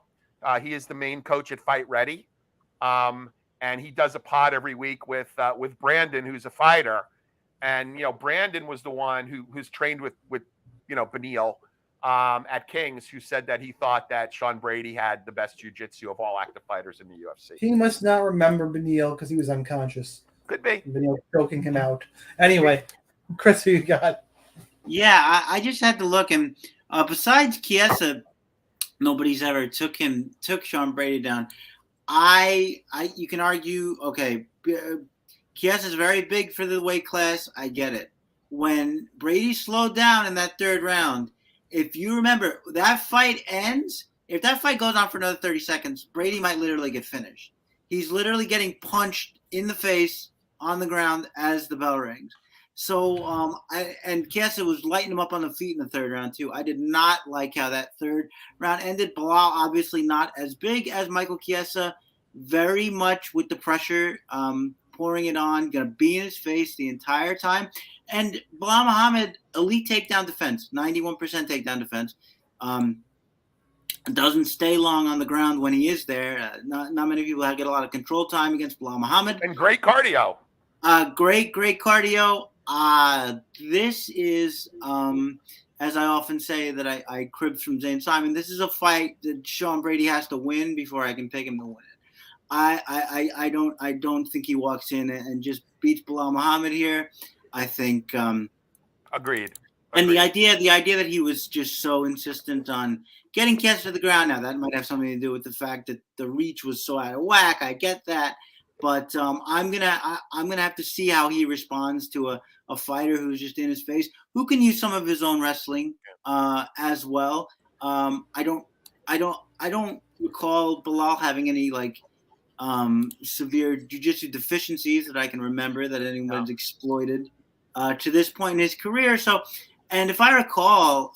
he is the main coach at Fight Ready, and he does a pod every week with Brandon, who's a fighter. And, Brandon was the one who's trained with Beneil at Kings, who said that he thought that Shaun Brady had the best jiu-jitsu of all active fighters in the UFC. He must not remember Beneil because he was unconscious. Could be. Beneil choking him out. Anyway, Chris, who you got? Yeah, I just had to look. And besides Chiesa, nobody's ever took Shaun Brady down. You can argue, okay, Chiesa is very big for the weight class. I get it. when Brady slowed down in that third round, if you remember, that fight ends. If that fight goes on for another 30 seconds, Brady might literally get finished. He's literally getting punched in the face on the ground as the bell rings. So, and Chiesa was lighting him up on the feet in the third round too. I did not like how that third round ended. Belal obviously not as big as Michael Chiesa, very much with the pressure, pouring it on, going to be in his face the entire time. And Belal Muhammad, elite takedown defense, 91% takedown defense. Doesn't stay long on the ground when he is there. Not many people get a lot of control time against Belal Muhammad. And great cardio. Great cardio. This is, as I often say that I cribbed from Zane Simon, this is a fight that Sean Brady has to win before I can pick him to win it. I don't think he walks in and just beats Belal Muhammad here. I think Agreed. And the idea that he was just so insistent on getting Chiesa to the ground, now that might have something to do with the fact that the reach was so out of whack. I get that, but I'm gonna have to see how he responds to a fighter who's just in his face, who can use some of his own wrestling as well. I don't recall Belal having any severe jiu-jitsu deficiencies that I can remember that anyone's exploited to this point in his career. So, and if I recall,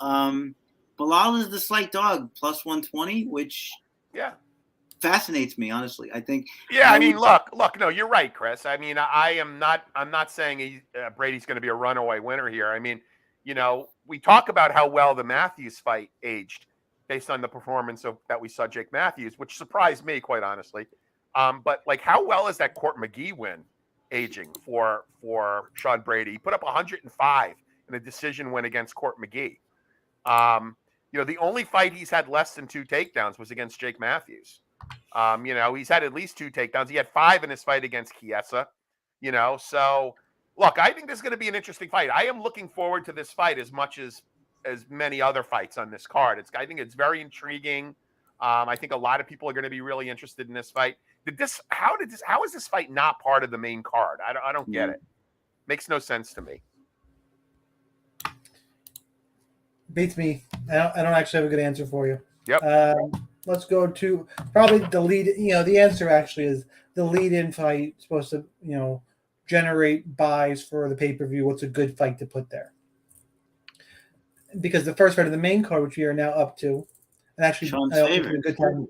Belal is the slight dog plus 120, which fascinates me, honestly. I think. Yeah, I mean, look. No, you're right, Chris. I mean, I'm not saying Brady's going to be a runaway winner here. I mean, we talk about how well the Matthews fight aged based on the performance that we saw Jake Matthews, which surprised me, quite honestly. But how well is that Court McGee win aging for Sean Brady? He put up 105 in a decision win against Court McGee. The only fight he's had less than 2 takedowns was against Jake Matthews. He's had at least 2 takedowns. He had 5 in his fight against Chiesa. So look, I think this is going to be an interesting fight. I am looking forward to this fight as much as many other fights on this card. I think it's very intriguing. I think a lot of people are going to be really interested in this fight. How is this fight not part of the main card? I don't get it. Makes no sense to me. Beats me. I don't actually have a good answer for you. Yep. Let's go to probably the lead. The answer actually is the lead-in fight supposed to, generate buys for the pay-per-view. What's a good fight to put there? Because the first fight of the main card, which we are now up to, and actually a good time,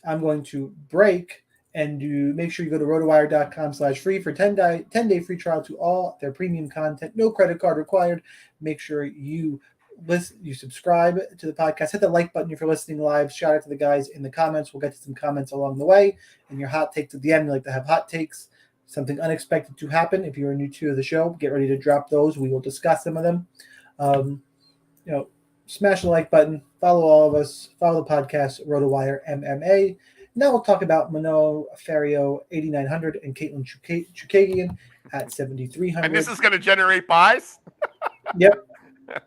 I'm going to break and make sure you go to rotowire.com/free for 10-day free trial to all their premium content. No credit card required. Make sure you subscribe to the podcast. Hit the like button if you're listening live. Shout out to the guys in the comments. We'll get to some comments along the way. And your hot takes at the end. We like to have hot takes. Something unexpected to happen. If you're new to the show, get ready to drop those. We will discuss some of them. Smash the like button. Follow all of us. Follow the podcast, RotoWire MMA. Now we'll talk about Mano Ferrio 8,900 and Caitlin Chookagian at 7,300. And this is going to generate buys? Yep.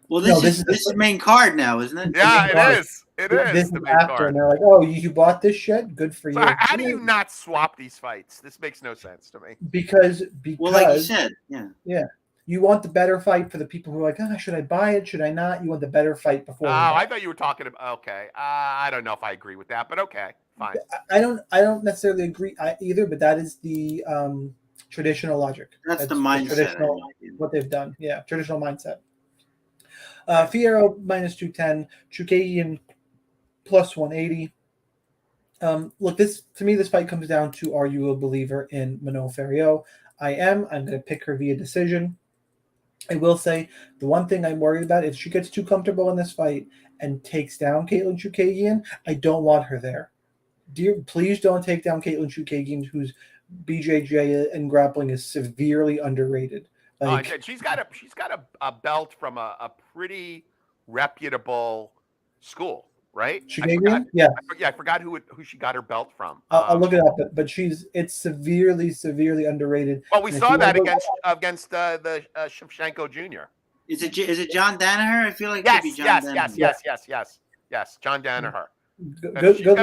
Well, this is main card now, isn't it? Yeah, it is. It is. This the is main after, card. and they're like, "Oh, you bought this shit? Good for you." How do you not swap these fights? This makes no sense to me. Because well, like you said, yeah. You want the better fight for the people who are like, should I buy it? Should I not? You want the better fight before. Oh, I thought you were talking about. Okay, I don't know if I agree with that, but okay, fine. I don't necessarily agree either, but that is the traditional logic. That's the mindset. What they've done, traditional mindset. Fiorot minus 210, Chookagian plus 180. Look, this fight comes down to, are you a believer in Mano Ferrio? I am. I'm going to pick her via decision. I will say the one thing I'm worried about, if she gets too comfortable in this fight and takes down Caitlin Chookagian, I don't want her there. Please don't take down Caitlin Chookagian, whose BJJ and grappling is severely underrated. She's got a belt from a pretty reputable school, right? I forgot who she got her belt from. I'll look it up, but it's severely underrated. Well, we saw that against the Shevchenko Jr. Is it John Danaher? I feel like yes, it could be John Danaher. Yes, John Danaher. Good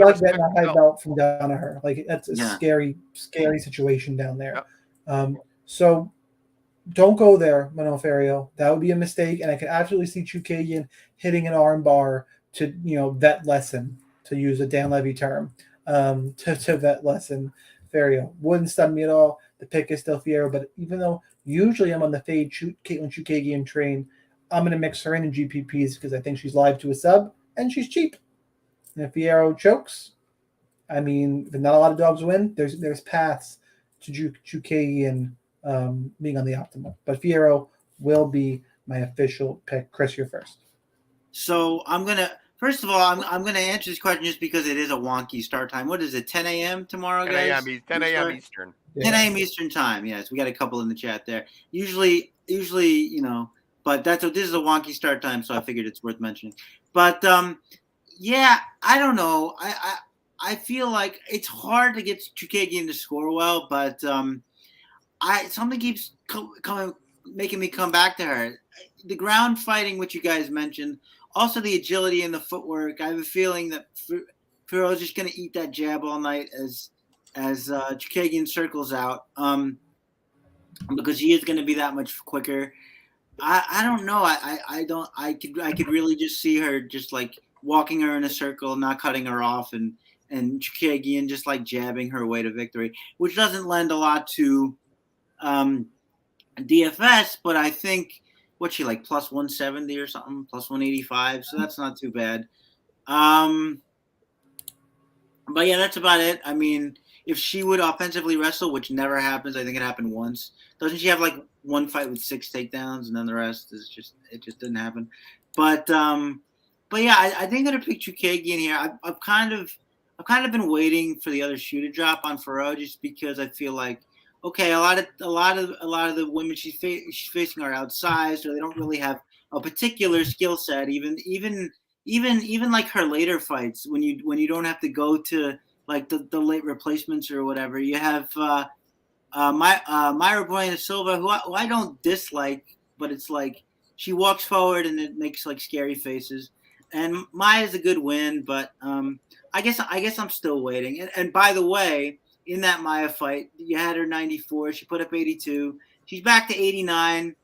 luck getting a high belt from Danaher. That's a scary situation down there. Yep. So don't go there, Monoferio. That would be a mistake, and I could absolutely see Chookagian hitting an arm bar to, vet lesson, to use a Dan Levy term, to vet lesson Ferio. Wouldn't stun me at all. The pick is still Fiorot, but even though usually I'm on the fade Caitlin Chookagian train, I'm going to mix her in GPPs because I think she's live to a sub, and she's cheap. And if Fiorot chokes, I mean, if not a lot of dogs win, there's paths to Chookagian being on the optimal. But Fiorot will be my official pick. Chris, you're first. So first of all, I'm gonna answer this question just because it is a wonky start time. What is it? 10 a.m. tomorrow, guys? 10 a.m. Eastern. 10 a.m. Eastern time. Yes, we got a couple in the chat there. Usually, but this is a wonky start time, so I figured it's worth mentioning. But yeah, I don't know. I feel like it's hard to get Chookagian to score well, but something keeps making me come back to her. The ground fighting, which you guys mentioned, also the agility and the footwork. I have a feeling that Fiorot is just going to eat that jab all night as Chookagian circles out, because he is going to be that much quicker. I don't know. I could really just see her just like walking her in a circle, not cutting her off, and Chookagian just like jabbing her way to victory, which doesn't lend a lot to DFS, but I think what's she like, plus 170 or something, plus 185, so that's not too bad. But yeah, that's about it. I mean, if she would offensively wrestle, which never happens, I think it happened once. Doesn't she have like one fight with 6 takedowns and then the rest is just didn't happen? But yeah, I think I'm gonna pick Chookagian here. I've kind of been waiting for the other shoe to drop on Fiorot just because I feel like, okay, a lot of the women she's facing are outsized, or they don't really have a particular skill set. Even like her later fights, when you don't have to go to like the late replacements or whatever, you have Myra Buena Silva, who I don't dislike, but it's like she walks forward and it makes like scary faces. And Maya's a good win, but I guess I'm still waiting. And by the way, in that Maya fight, you had her 94. She put up 82. She's back to 89.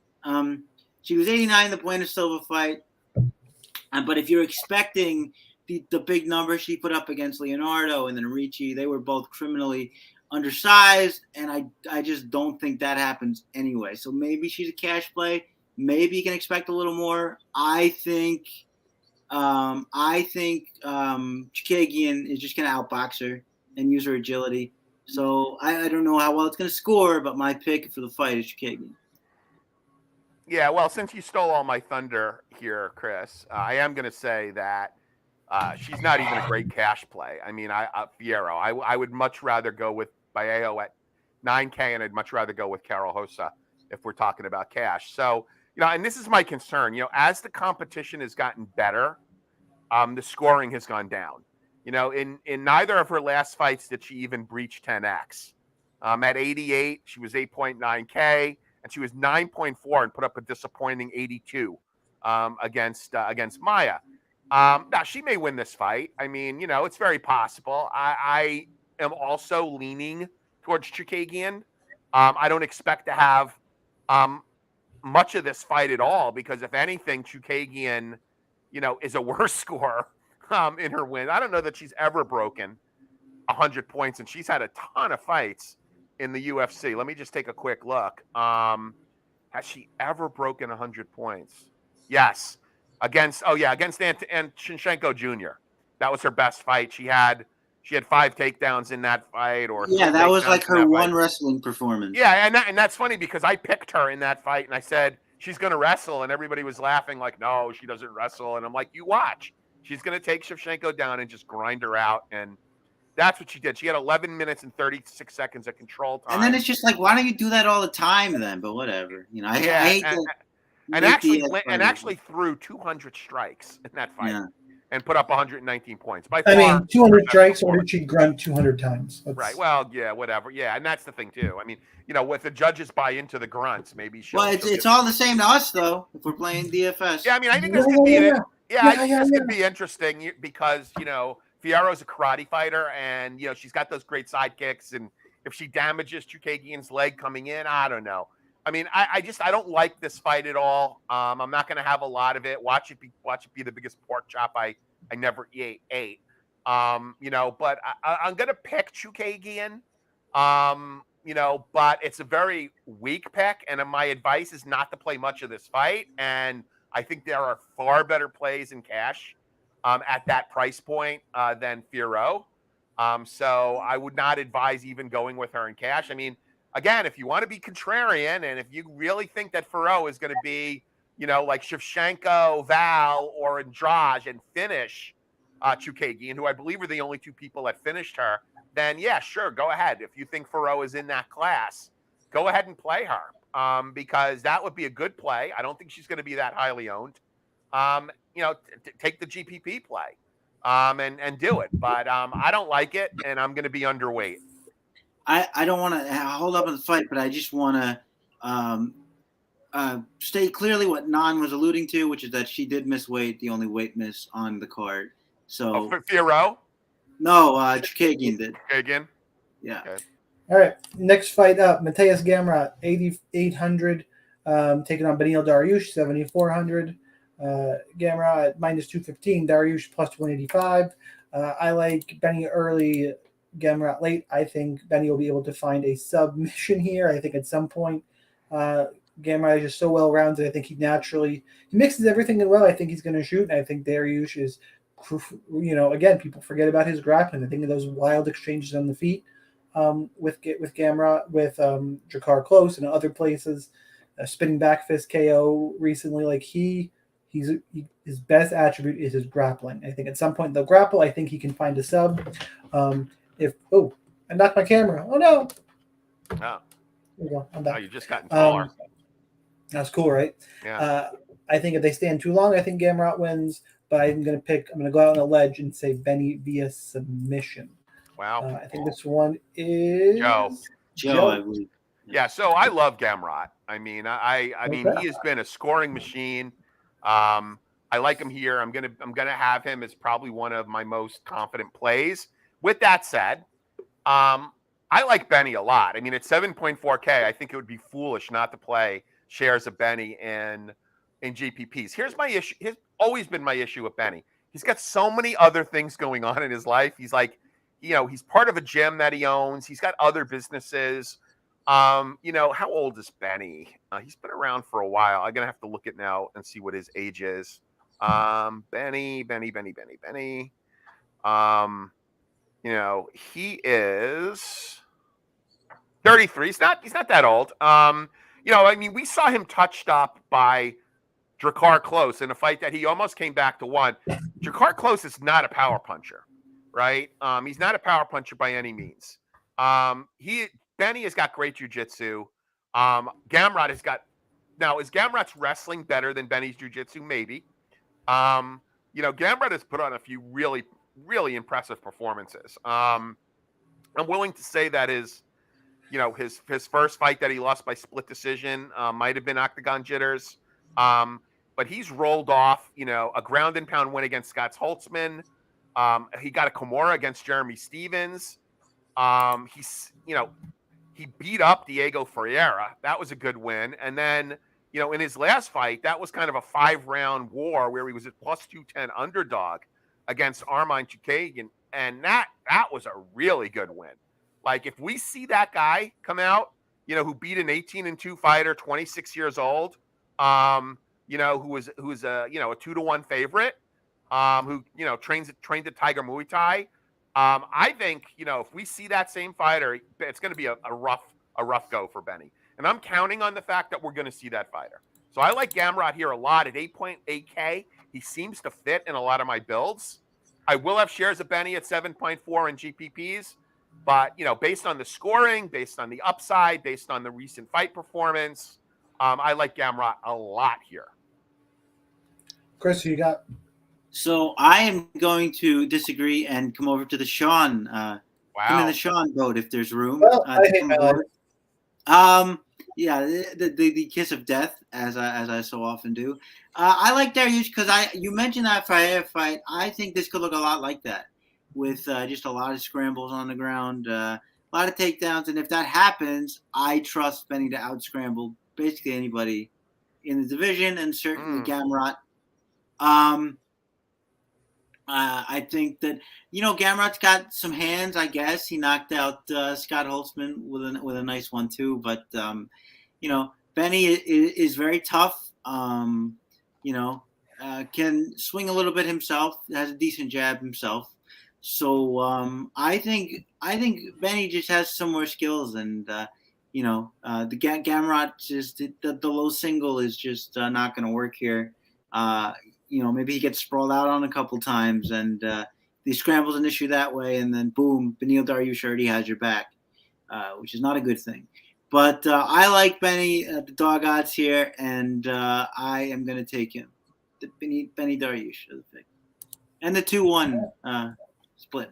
She was 89 in the Buena Silva fight. But if you're expecting the big number she put up against Leonardo and then Ricci, they were both criminally undersized, and I just don't think that happens anyway. So maybe she's a cash play. Maybe you can expect a little more. I think Chookagian is just going to outbox her and use her agility. So I don't know how well it's going to score, but my pick for the fight is Chookagian. Yeah, well, since you stole all my thunder here, Chris, I am going to say that she's not even a great cash play. I mean, Fiorot, I would much rather go with Baeo at 9K, and I'd much rather go with Carol Rosa if we're talking about cash. So, and this is my concern. As the competition has gotten better, the scoring has gone down. In neither of her last fights did she even breach 10x. At 88, she was 8.9K, and she was 9.4 and put up a disappointing 82 against Maya. Now, she may win this fight. I mean, it's very possible. I am also leaning towards Chookagian. I don't expect to have much of this fight at all because, if anything, Chookagian, is a worse scorer in her win. I don't know that she's ever broken 100 points, and she's had a ton of fights in the UFC. Let me just take a quick look. Has she ever broken 100 points? Yes. Against Shinchenko Jr. That was her best fight. She had 5 takedowns in that fight, that was like her one wrestling performance. Yeah, and that's funny because I picked her in that fight, and I said she's going to wrestle, and everybody was laughing like, no, she doesn't wrestle, and I'm like, you watch, she's going to take Shevchenko down and just grind her out, and that's what she did. She had 11 minutes and 36 seconds of control time. And then it's just like, why don't you do that all the time then? But whatever, I hate actually threw 200 strikes in that fight. Yeah. And put up 119 points. By far, I mean, 200 strikes, or did she grunt 200 times? Right. Well, yeah, whatever. Yeah, and that's the thing too. I mean, if the judges buy into the grunts, maybe she'll. Well, it's all the same to us though. If we're playing DFS. Yeah, I mean, I think this could be. This could be interesting because Fiorot's a karate fighter, and she's got those great side kicks, and if she damages Chookagian's leg coming in, I don't know. I mean, I don't like this fight at all. I'm not going to have a lot of it. Watch it be the biggest pork chop I never ate. But I'm going to pick Chookagian. But it's a very weak pick, and my advice is not to play much of this fight. And I think there are far better plays in cash at that price point than Fiorot. So I would not advise even going with her in cash. I mean, again, if you want to be contrarian, and if you really think that Fiorot is going to be, like Shevchenko, Val, or Andrade and finish Chookagian, who I believe are the only two people that finished her, then yeah, sure, go ahead. If you think Fiorot is in that class, go ahead and play her because that would be a good play. I don't think she's going to be that highly owned. Take the GPP play and do it. But I don't like it, and I'm going to be underweight. I don't want to hold up on the fight, but I just want to state clearly what Nan was alluding to, which is that she did miss weight, the only weight miss on the card. So for Fiorot? No, Chookagian did. Chookagian? Yeah. Okay. All right, next fight up, Mateusz Gamrot, 8,800, taking on Beneil Dariush, 7,400. Gamrot at -215, Dariush plus 185. I like Benny early, Gamrot late. I think Benny will be able to find a submission here. I think at some point, Gamrot is just so well rounded. I think he mixes everything in well. I think he's going to shoot, and I think Dariush is, again, people forget about his grappling. I think of those wild exchanges on the feet with Gamrot, with Drakkar Close and other places, spinning back fist KO recently. Like his best attribute is his grappling. I think at some point they'll grapple. I think he can find a sub. I knocked my camera. Oh no! Oh, There you go. I'm back. you just gotten taller. That's cool, right? Yeah. I think if they stand too long, I think Gamrot wins. But I'm going to go out on a ledge and say Benny via submission. Wow. I think this one is Joe, I believe. Yeah, so I love Gamrot. I mean, he has been a scoring machine. I like him here. I'm gonna have him as probably one of my most confident plays. With that said, I like Benny a lot. I mean, at 7.4K, I think it would be foolish not to play shares of Benny in GPPs. Here's my issue. Here's always been my issue with Benny. He's got so many other things going on in his life. He's like, he's part of a gym that he owns. He's got other businesses. How old is Benny? He's been around for a while. I'm gonna have to look it now and see what his age is. Benny. He is 33. He's not that old. We saw him touched up by Drakkar Close in a fight that he almost came back to win. Drakkar Close is not a power puncher, right? He's not a power puncher by any means. Benny has got great jiu-jitsu. Gamrot has got – now, is Gamrot's wrestling better than Benny's jiu-jitsu? Maybe. Gamrot has put on a few really, really impressive performances. I'm willing to say that his first fight that he lost by split decision might have been octagon jitters. But he's rolled off, a ground and pound win against Scott Holtzman. He got a Kimura against Jeremy Stevens. He beat up Diego Ferreira. That was a good win. And then, in his last fight, that was kind of a 5-round war where he was at plus 210 underdog against Aljamain Sterling. And that was a really good win. Like, if we see that guy come out, who beat an 18-2 fighter, 26 years old, who's a 2-1 favorite, who trained at Tiger Muay Thai. I think if we see that same fighter, it's going to be a rough go for Benny, and I'm counting on the fact that we're going to see that fighter. So I like Gamrot here a lot at 8.8K. He seems to fit in a lot of my builds. I will have shares of Benny at 7.4 in GPPs, but based on the scoring, based on the upside, based on the recent fight performance, I like Gamrot a lot here. Chris, who you got? So I am going to disagree and come over to the Shaun. Come in the Shaun boat if there's room. Well, I hate my life. Yeah, the kiss of death, as I so often do. I like Dariush because you mentioned that Ferreira fight. I think this could look a lot like that, with just a lot of scrambles on the ground, a lot of takedowns, and if that happens, I trust Benny to out-scramble basically anybody in the division, and certainly Gamrot. I think that Gamrot's got some hands. I guess he knocked out Scott Holtzman with a nice one too. But Benny is very tough. Can swing a little bit himself. Has a decent jab himself. So I think Benny just has some more skills, and the Gamrot just the low single is just not going to work here. Maybe he gets sprawled out on a couple times, and he scrambles an issue that way, and then boom, Beneil Dariush already has your back, which is not a good thing. But I like Benny, the dog odds here, and I am going to take him. Benny Dariush as a pick, and the 2-1 split.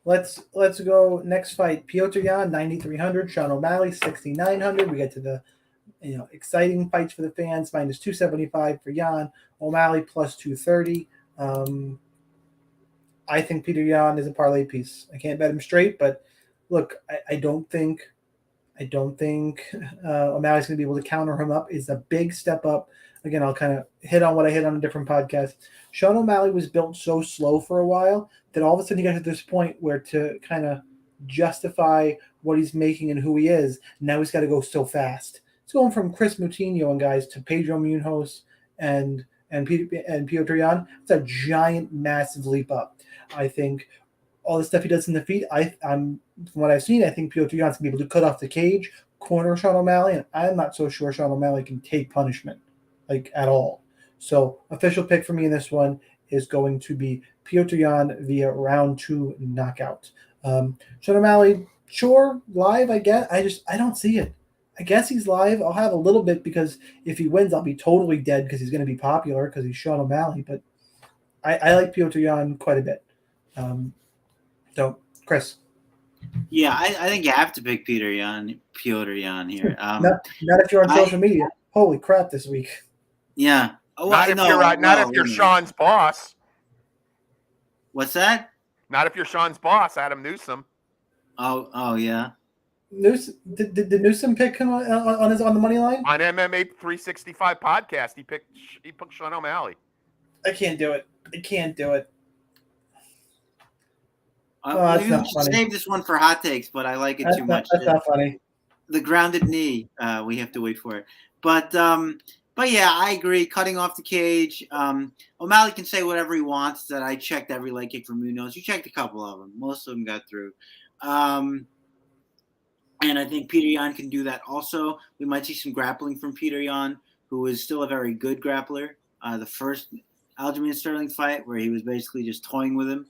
Let's go next fight. Petr Yan 9,300, Sean O'Malley 6,900. We get to the exciting fights for the fans. Minus 275 for Yan. O'Malley plus 230. I think Petr Yan is a parlay piece. I can't bet him straight, but look, I don't think O'Malley's going to be able to counter him up. It's a big step up. Again, I'll kind of hit on what I hit on a different podcast. Sean O'Malley was built so slow for a while that all of a sudden he got to this point where to kind of justify what he's making and who he is, now he's got to go so fast. It's going from Chris Moutinho and guys to Pedro Munoz and Petr Yan. It's a giant, massive leap up. I think all the stuff he does in the feet, I'm from what I've seen, I think Petr Yan's going to be able to cut off the cage, corner Sean O'Malley, and I'm not so sure Sean O'Malley can take punishment, at all. So official pick for me in this one is going to be Petr Yan via round 2 knockout. Sean O'Malley, sure, live, I guess. I don't see it. I guess he's live. I'll have a little bit because if he wins, I'll be totally dead because he's going to be popular because he's Sean O'Malley. But I like Petr Yan quite a bit. So, Chris. Yeah, I think you have to pick Petr Yan here. Not if you're on social media. Holy crap this week. Yeah. Oh, not if you're Shaun's boss. What's that? Not if you're Shaun's boss, Adam Newsom. Oh yeah. Did Newsom pick him on the money line? On MMA 365 podcast, he picked Sean O'Malley. I can't do it. We should save this one for hot takes, but I like it too much. That's not funny. The grounded knee, we have to wait for it. But yeah, I agree. Cutting off the cage. O'Malley can say whatever he wants. That I checked every leg kick from Munoz. You checked a couple of them. Most of them got through. And I think Petr Yan can do that also. We might see some grappling from Petr Yan, who is still a very good grappler. The first Aljamain Sterling fight where he was basically just toying with him,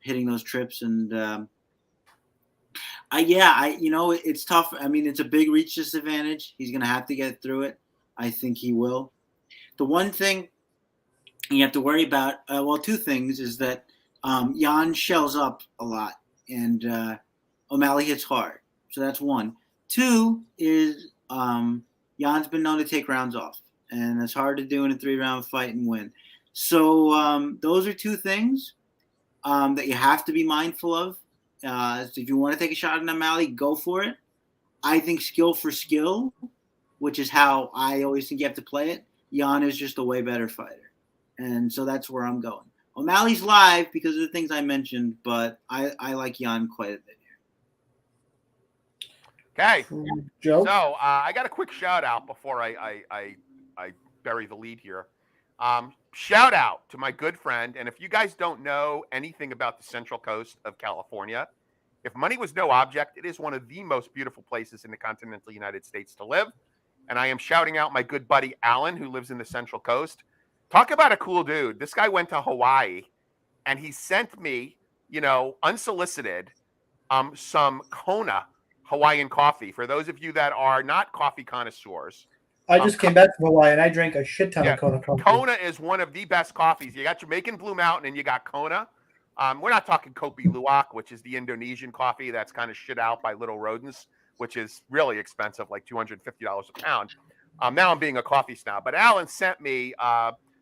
hitting those trips. And it's tough. I mean, it's a big reach disadvantage. He's going to have to get through it. I think he will. The one thing you have to worry about, two things, is that Yan shells up a lot and O'Malley hits hard. So that's one. Two is Jan's been known to take rounds off, and it's hard to do in a 3-round fight and win. So those are two things that you have to be mindful of. So if you want to take a shot at O'Malley, go for it. I think skill for skill, which is how I always think you have to play it, Yan is just a way better fighter. And so that's where I'm going. O'Malley's live because of the things I mentioned, but I like Yan quite a bit. Okay, Joe. So I got a quick shout out before I bury the lead here. Shout out to my good friend, and if you guys don't know anything about the Central Coast of California, if money was no object, it is one of the most beautiful places in the continental United States to live. And I am shouting out my good buddy Alan, who lives in the Central Coast. Talk about a cool dude. This guy went to Hawaii, and he sent me, unsolicited, some Kona Hawaiian coffee. For those of you that are not coffee connoisseurs, I just came back from Hawaii and I drank a shit ton of Kona coffee. Kona is one of the best coffees. You got Jamaican Blue Mountain and you got Kona. We're not talking Kopi Luwak, which is the Indonesian coffee that's kind of shit out by little rodents, which is really expensive, like $250 a pound. Now I'm being a coffee snob, but Alan sent me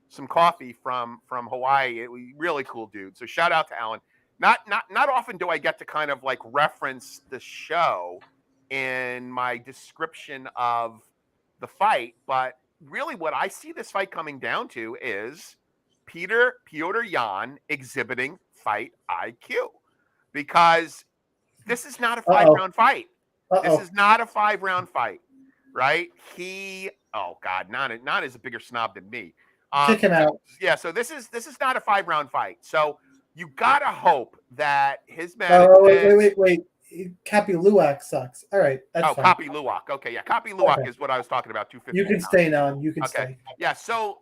some coffee from Hawaii. Really cool dude. So shout out to Alan. Not often do I get to kind of like reference the show in my description of the fight, but really what I see this fight coming down to is Petr Yan exhibiting fight IQ, because this is not a 5-round fight. This is not a 5-round fight, right? Oh God, not as a bigger snob than me. Kick him out. Yeah, so this is not a 5-round fight. So you gotta hope that his management. Oh, wait. Cappy Luwak sucks. All right, that's fine. Cappy Luwak. Okay, yeah, Cappy Luwak is what I was talking about. 250. You can stay now. You can stay. Yeah, so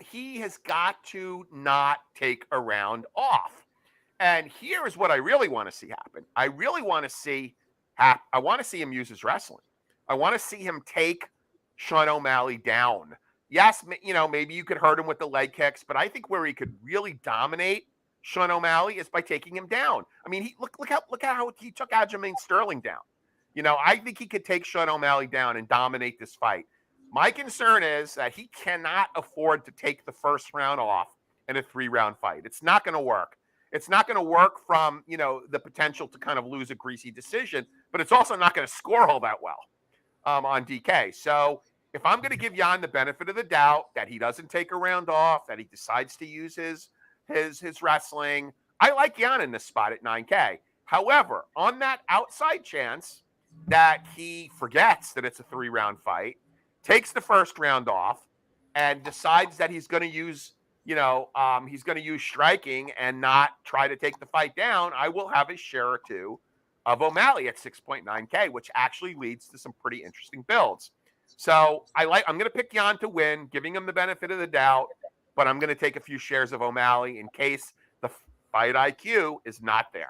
he has got to not take a round off. And here is what I really want to see happen. I want to see him use his wrestling. I want to see him take Sean O'Malley down. Yes, maybe you could hurt him with the leg kicks, but I think where he could really dominate Sean O'Malley is by taking him down. I mean, look how he took Aljamain Sterling down. I think he could take Sean O'Malley down and dominate this fight. My concern is that he cannot afford to take the first round off in a 3-round fight. It's not going to work. It's not going to work from, the potential to kind of lose a greasy decision, but it's also not going to score all that well on DK. So if I'm going to give Yan the benefit of the doubt that he doesn't take a round off, that he decides to use his wrestling, I like Yan in this spot at 9K. However, on that outside chance that he forgets that it's a 3-round fight, takes the first round off, and decides that he's going to use, striking and not try to take the fight down, I will have a share or two of O'Malley at 6.9K, which actually leads to some pretty interesting builds. So I'm going to pick Yan to win, giving him the benefit of the doubt, but I'm going to take a few shares of O'Malley in case the fight IQ is not there.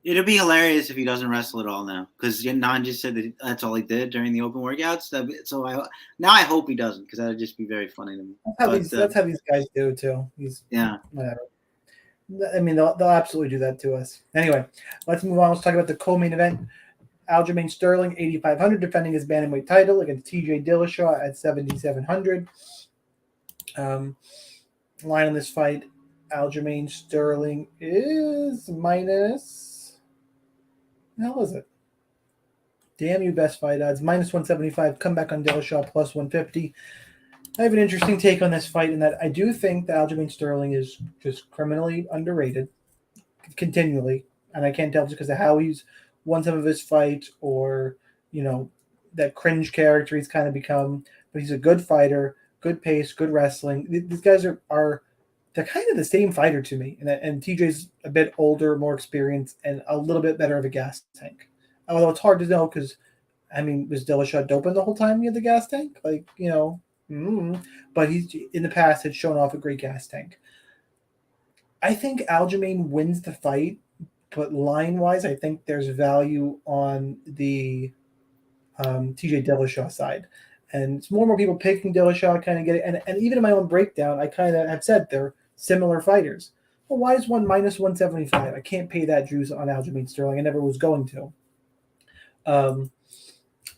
It'll be hilarious if he doesn't wrestle at all now, because Nan just said that that's all he did during the open workouts. So I hope he doesn't, because that would just be very funny to me. That's how these guys do too. Whatever. I mean, they'll absolutely do that to us. Anyway, let's move on. Let's talk about the co-main event. Aljamain Sterling, 8,500, defending his bantamweight title against TJ Dillashaw at 7,700. Line on this fight, Aljamain Sterling is minus. How was it? Damn you, best fight odds. Minus 175. Comeback on Dillashaw, plus 150. I have an interesting take on this fight in that I do think that Aljamain Sterling is just criminally underrated continually. And I can't tell just because of how he's won some of his fights or, that cringe character he's kind of become. But he's a good fighter, good pace, good wrestling. These guys are they're kind of the same fighter to me. And TJ's a bit older, more experienced, and a little bit better of a gas tank. Although it's hard to know because, was Dillashaw doping the whole time he had the gas tank? But he's in the past had shown off a great gas tank. I think Aljamain wins the fight, but line-wise, I think there's value on the TJ Dillashaw side. And it's more and more people picking Dillashaw, kind of get it. And even in my own breakdown, I kind of have said they're similar fighters. Well, why is one minus 175? I can't pay that juice on Aljamain Sterling. I never was going to.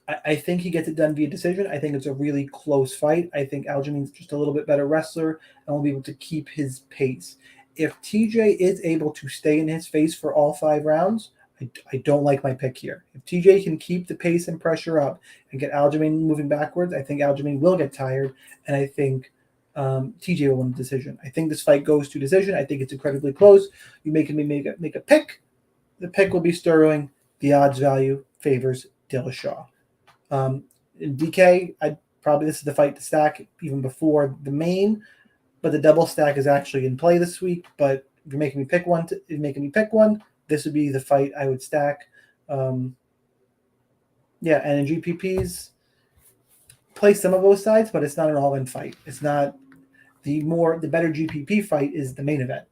I think he gets it done via decision. I think it's a really close fight. I think Aljamain's just a little bit better wrestler and will be able to keep his pace. If TJ is able to stay in his face for all 5 rounds, I don't like my pick here. If TJ can keep the pace and pressure up and get Aljamain moving backwards, I think Aljamain will get tired, and I think TJ will win the decision. I think this fight goes to decision. I think it's incredibly close. You make me make a pick. The pick will be Sterling. The odds value favors Dillashaw. In DK, this is the fight to stack even before the main, but the double stack is actually in play this week. But if you're making me pick one, this would be the fight I would stack. And in GPPs, play some of both sides, but it's not an all-in fight. It's not the better GPP fight is the main event.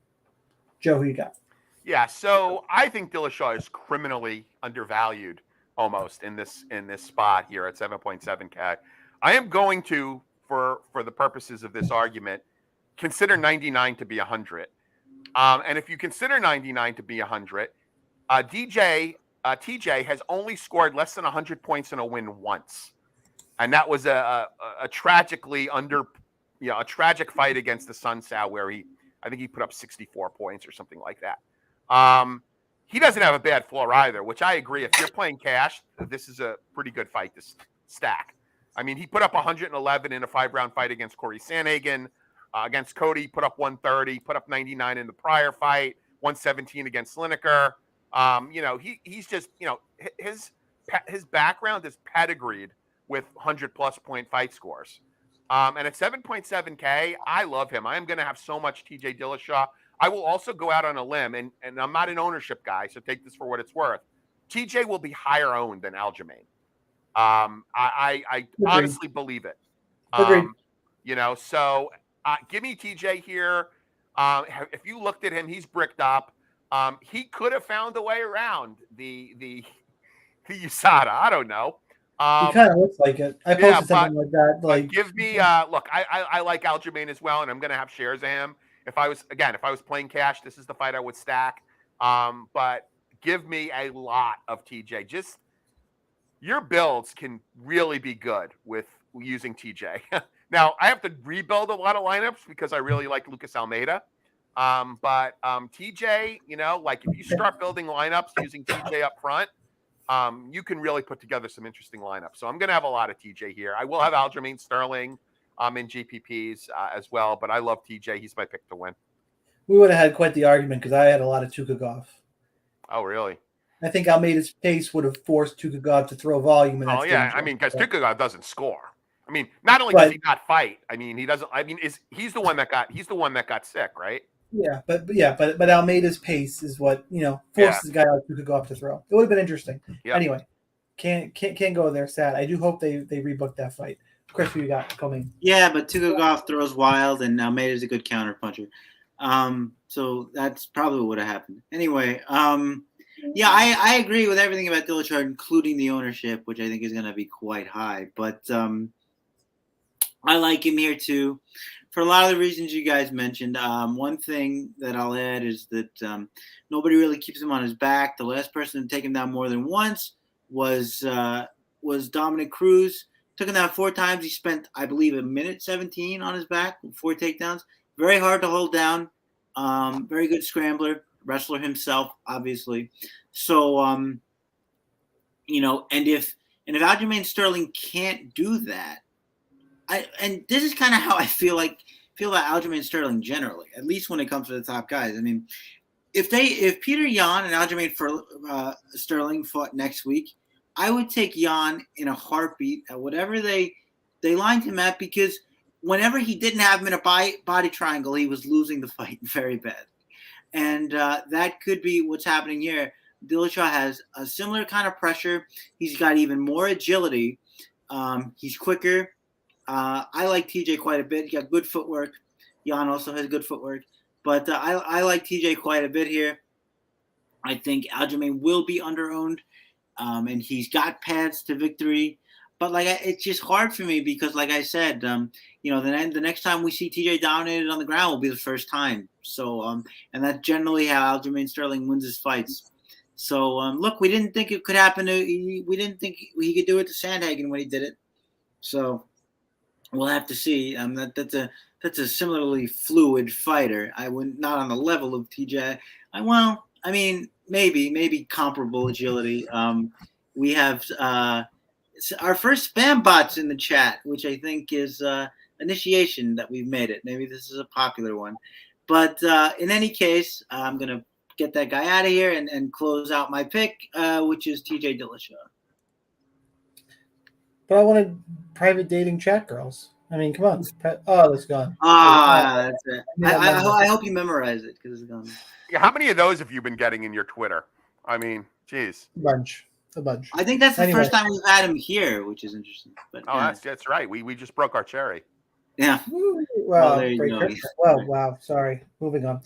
Joe, who you got? Yeah, so I think Dillashaw is criminally undervalued almost in this spot here at 7.7K. I am going to, for the purposes of this argument, consider 99 to be 100. And if you consider 99 to be 100, TJ has only scored less than 100 points in a win once. And that was a tragically a tragic fight against the Sun Sao where I think he put up 64 points or something like that. He doesn't have a bad floor either, which I agree. If you're playing cash, this is a pretty good fight to stack. I mean, he put up 111 in a 5-round fight against Corey Sandhagen. Against Cody, he put up 130, put up 99 in the prior fight, 117 against Lineker. He's just, his background is pedigreed with 100+ point fight scores. And at 7.7K, I love him. I am going to have so much TJ Dillashaw. I will also go out on a limb, and I'm not an ownership guy, so take this for what it's worth. TJ will be higher owned than Aljamain. I honestly believe it. Agreed. So give me TJ here. If you looked at him, he's bricked up. He could have found a way around the USADA. I don't know. He kind of looks like it. I posted something like that. Like, give me look. I like Aljamain as well, and I'm going to have shares of him. If I was playing cash, this is the fight I would stack. But give me a lot of TJ. Just your builds can really be good with using TJ. Now I have to rebuild a lot of lineups because I really like Lucas Almeida. But TJ, like if you start building lineups using TJ up front, you can really put together some interesting lineups. So I'm going to have a lot of TJ here. I will have Aljamain Sterling in GPPs as well, but I love TJ. He's my pick to win. We would have had quite the argument because I had a lot of Chookagian. Oh, really? I think Almeida's pace would have forced Chookagian to throw volume. And I mean, because Chookagian doesn't score. I mean, not only does he not fight, I mean, he doesn't. I mean, he's the one that got sick, right? Yeah, but Almeida's pace is what forces the guy like Chookagian to throw. It would have been interesting. Yep. Anyway, can't go there. Sad. I do hope they rebook that fight. Chris, who you got coming? Yeah, but Chookagian throws wild, and Almeida's a good counter puncher. So that's probably what would have happened. Anyway, I agree with everything about Dillashaw, including the ownership, which I think is going to be quite high. But I like him here too, for a lot of the reasons you guys mentioned. One thing that I'll add is that nobody really keeps him on his back. The last person to take him down more than once was Dominic Cruz. Took him down 4 times. He spent, I believe, 1:17 on his back, 4 takedowns. Very hard to hold down. Very good scrambler, wrestler himself, obviously. So, and if Aljamain Sterling can't do that, and this is kind of how I feel about Aljamain Sterling generally, at least when it comes to the top guys. I mean, if Petr Yan and Aljamain Sterling fought next week, I would take Yan in a heartbeat at whatever they lined him at, because whenever he didn't have him in a body triangle, he was losing the fight very bad. And that could be what's happening here. Dillashaw has a similar kind of pressure. He's got even more agility. He's quicker. I like TJ quite a bit. He got good footwork. Yan also has good footwork. But I like TJ quite a bit here. I think Aljamain will be underowned. And he's got paths to victory. But it's just hard for me because, like I said, the next time we see TJ dominated on the ground will be the first time. So, and that's generally how Aljamain Sterling wins his fights. So, look, we didn't think it could happen. We didn't think he could do it to Sandhagen when he did it. So, we'll have to see. That's a similarly fluid fighter. I would not on the level of TJ. Maybe comparable agility. We have our first spam bots in the chat, which I think is initiation that we've made it. Maybe this is a popular one. But in any case, I'm going to get that guy out of here and close out my pick, which is TJ Dillashaw. But I wanted private dating chat girls. I mean, come on. Oh, it's gone. That's it. I hope you memorize it because it's gone. Yeah, how many of those have you been getting in your Twitter? I mean, geez. A bunch. I think that's the first time we've had him here, which is interesting. But that's right. We just broke our cherry. Yeah. Well, wow. Sorry. Moving on.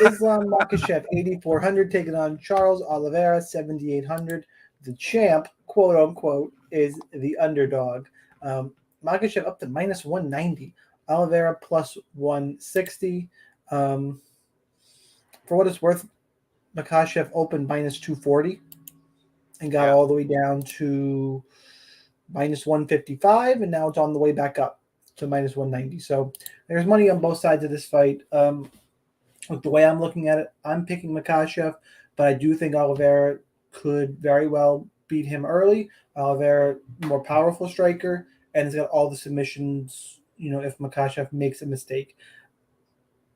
Islam Makhachev, 8,400, taking on Charles Oliveira, 7,800. The champ, quote unquote, is the underdog. Makhachev up to -190. Oliveira plus 160. For what it's worth, Makhachev opened -240 and got all the way down to -155, and now it's on the way back up to -190. So there's money on both sides of this fight. Look, the way I'm looking at it, I'm picking Makhachev, but I do think Oliveira could very well beat him early. Oliveira, more powerful striker, and it's got all the submissions. If Makhachev makes a mistake.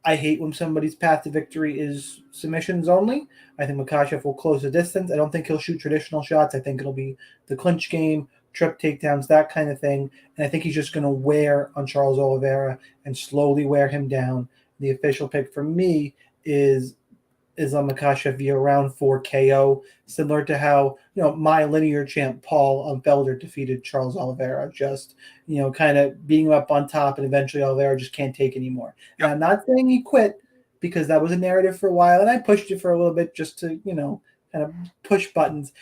I hate when somebody's path to victory is submissions only. I think Makhachev will close the distance. I don't think he'll shoot traditional shots. I think it'll be the clinch game, trip takedowns, that kind of thing. And I think he's just going to wear on Charles Oliveira and slowly wear him down. The official pick for me is Islam Makhachev via round 4 KO, similar to how my linear champ Paul Felder defeated Charles Oliveira, just kind of being up on top, and eventually Oliveira just can't take anymore. Yep. And I'm not saying he quit, because that was a narrative for a while, and I pushed it for a little bit just to kind of push buttons.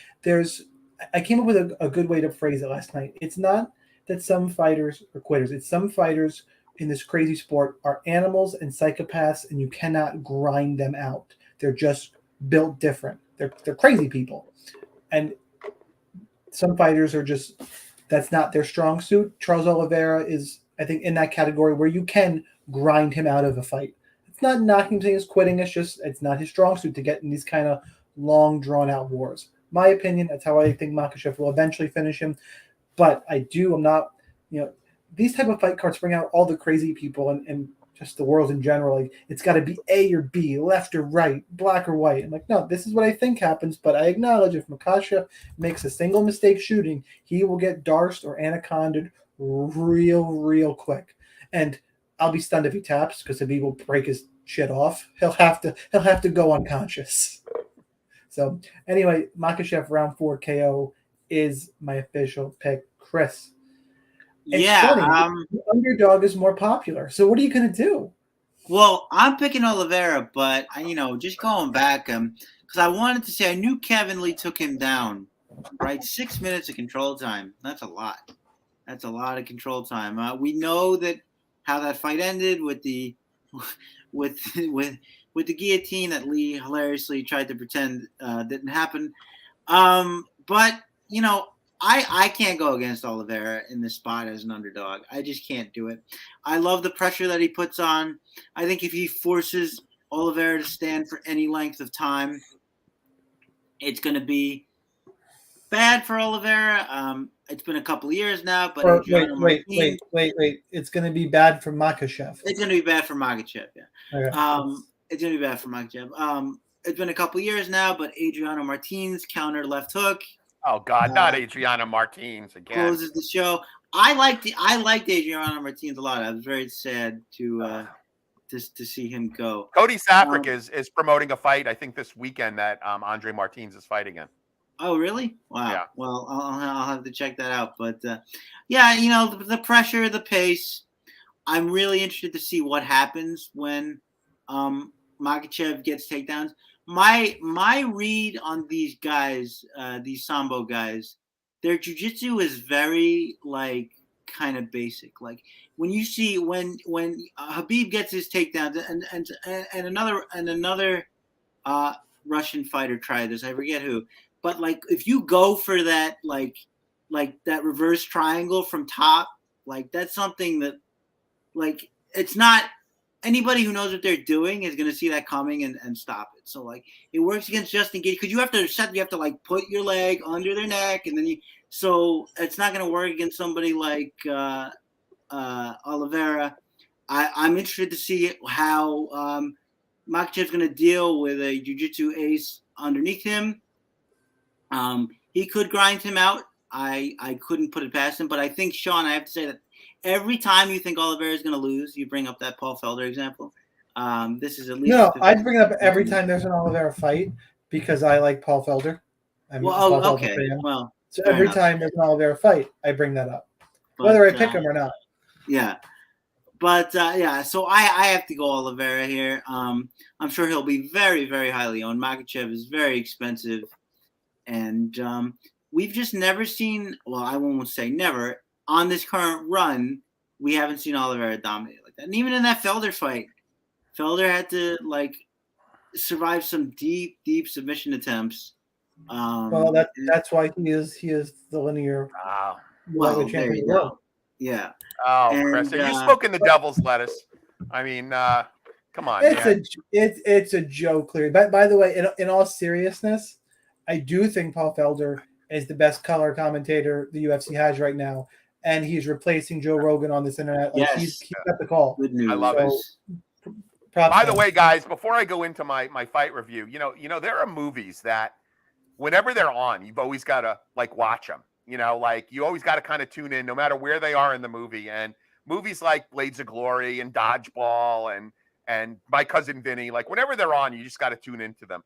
I came up with a good way to phrase it last night. It's not that some fighters are quitters. It's some fighters in this crazy sport are animals and psychopaths, and you cannot grind them out. They're just built different. They're crazy people. And some fighters are just, that's not their strong suit. Charles Oliveira is, I think, in that category where you can grind him out of a fight. It's not knocking him, it's quitting. It's not his strong suit to get in these kind of long, drawn-out wars. My opinion, that's how I think Makhachev will eventually finish him. But I'm not, these type of fight cards bring out all the crazy people and just the world in general. Like, it's got to be A or B, left or right, black or white. I'm like, no, this is what I think happens, but I acknowledge if Makhachev makes a single mistake shooting, he will get darsed or anaconded real quick. And I'll be stunned if he taps, because if he will break his shit off, he'll have to go unconscious. So anyway, Makhachev round 4 KO is my official pick. Chris. Funny, the underdog is more popular. So what are you going to do? Well, I'm picking Oliveira, but just going back, because I wanted to say I knew Kevin Lee took him down, right? 6 minutes of control time. That's a lot. That's a lot of control time. We know that how that fight ended with the guillotine that Lee hilariously tried to pretend didn't happen. But I can't go against Oliveira in this spot as an underdog. I just can't do it. I love the pressure that he puts on. I think if he forces Oliveira to stand for any length of time, it's going to be bad for Oliveira. It's been a couple of years now, but wait. It's going to be bad for Makhachev. It's going to be bad for Makhachev, yeah. Okay. It's going to be bad for Makhachev. It's been a couple of years now, but Adriano Martins counter left hook. Oh God, not Adriano Martins again. Closes the show. I liked Adriano Martins a lot. I was very sad to see him go. Cody Safrick is promoting a fight, I think, this weekend that Andre Martins is fighting in. Oh, really? Wow. Yeah. Well, I'll have to check that out. But the pressure, the pace. I'm really interested to see what happens when Makhachev gets takedowns. My read on these guys, these Sambo guys, their jiu-jitsu is very kind of basic. Like when you see when Khabib gets his takedowns and another Russian fighter tried this, I forget who, but if you go for that that reverse triangle from top, that's something that it's not. Anybody who knows what they're doing is going to see that coming and stop it. So it works against Justin Gaethje because you have to put your leg under their neck, and then so it's not going to work against somebody like Oliveira. I'm interested to see how Makhachev's going to deal with a jiu-jitsu ace underneath him. He could grind him out. I couldn't put it past him, but I think, Shaun, I have to say that every time you think Oliveira is going to lose, you bring up that Paul Felder example. This is at least I'd bring it up every time there's an Oliveira fight because I like Paul Felder. Okay. Well, so every time there's an Oliveira fight, I bring that up, whether I pick him or not. Yeah. But, so I have to go Oliveira here. I'm sure he'll be very, very highly owned. Makhachev is very expensive. And we've just never seen, well, I won't say never, on this current run, we haven't seen Oliveira dominate like that. And even in that Felder fight, Felder had to, survive some deep, deep submission attempts. Well, that's why he is the linear. Wow. Well, there you go. Yeah. Oh, Chris, are you smoking the devil's lettuce? I mean, come on. It's a joke, clearly. By the way, in all seriousness, I do think Paul Felder is the best color commentator the UFC has right now. and he's replacing Joe Rogan on this internet. Like Yes. he's got the call. Good news. I love it. Props By the to him. way, guys, before I go into my fight review, there are movies that whenever they're on, you've always got to like watch them. Like you always got to kind of tune in no matter where they are in the movie. And movies like Blades of Glory and Dodgeball and My Cousin Vinny, like whenever they're on, you just got to tune into them.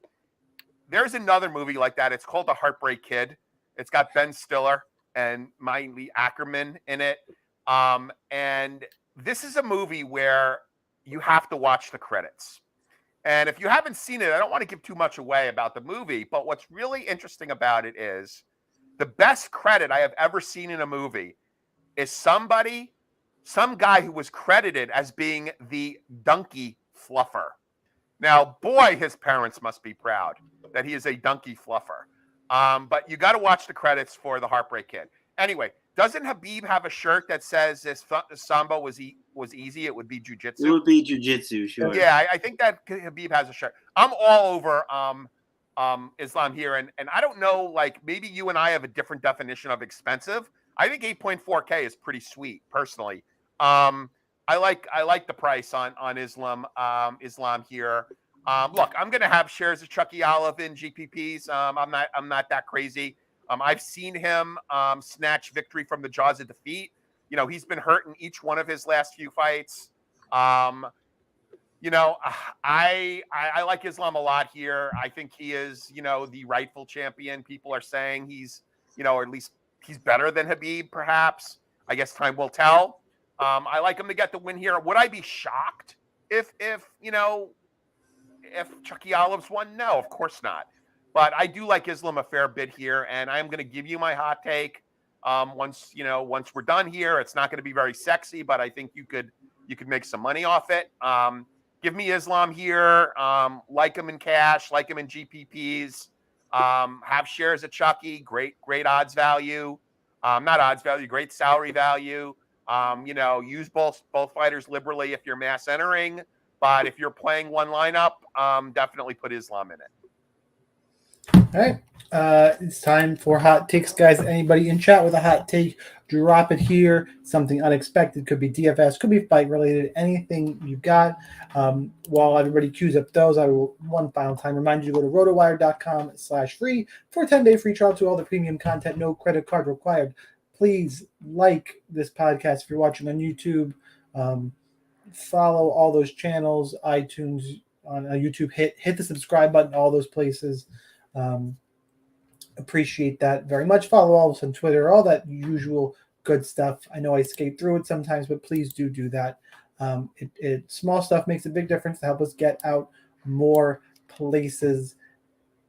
There's another movie like that. It's called The Heartbreak Kid. It's got Ben Stiller and Miley Ackerman in it. And this is a movie where you have to watch the credits. And if you haven't seen it, I don't want to give too much away about the movie, but what's really interesting about it is the best credit I have ever seen in a movie is some guy who was credited as being the donkey fluffer. Now, boy, his parents must be proud that he is a donkey fluffer. But you got to watch the credits for The Heartbreak Kid. Anyway, doesn't Khabib have a shirt that says if Sambo was easy, it would be jiu-jitsu? It would be jiu-jitsu, sure. Yeah, I think that Khabib has a shirt. I'm all over Islam here, and I don't know, like maybe you and I have a different definition of expensive. I think 8.4K is pretty sweet, personally. I like the price on Islam here. Look, I'm gonna have shares of Chucky Olive in GPPs. I'm not that crazy. I've seen him snatch victory from the jaws of defeat. He's been hurt in each one of his last few fights. I like Islam a lot here. I think he is, the rightful champion. People are saying he's, or at least he's better than Khabib, perhaps. I guess time will tell. I like him to get the win here. Would I be shocked if Chucky Olive's won? No, of course not. But I do like Islam a fair bit here, and I'm going to give you my hot take. Once we're done here, it's not going to be very sexy, but I think you could make some money off it. Give me Islam here. Like him in cash, like him in GPPs. Have shares of Chucky. Great odds value. Not odds value. Great salary value. Use both fighters liberally if you're mass entering, but if you're playing one lineup, definitely put Islam in it. All right. It's time for hot takes, guys. Anybody in chat with a hot take, drop it here. Something unexpected. Could be DFS, could be fight related, anything you got. While everybody queues up those, I will one final time remind you to go to rotowire.com/free for a 10-day free trial to all the premium content. No credit card required. Please like this podcast if you're watching on YouTube. Follow all those channels, iTunes, on YouTube. Hit the subscribe button, all those places. Appreciate that very much. Follow all of us on Twitter, all that usual good stuff. I know I skate through it sometimes, but please do that. Small stuff makes a big difference to help us get out more places.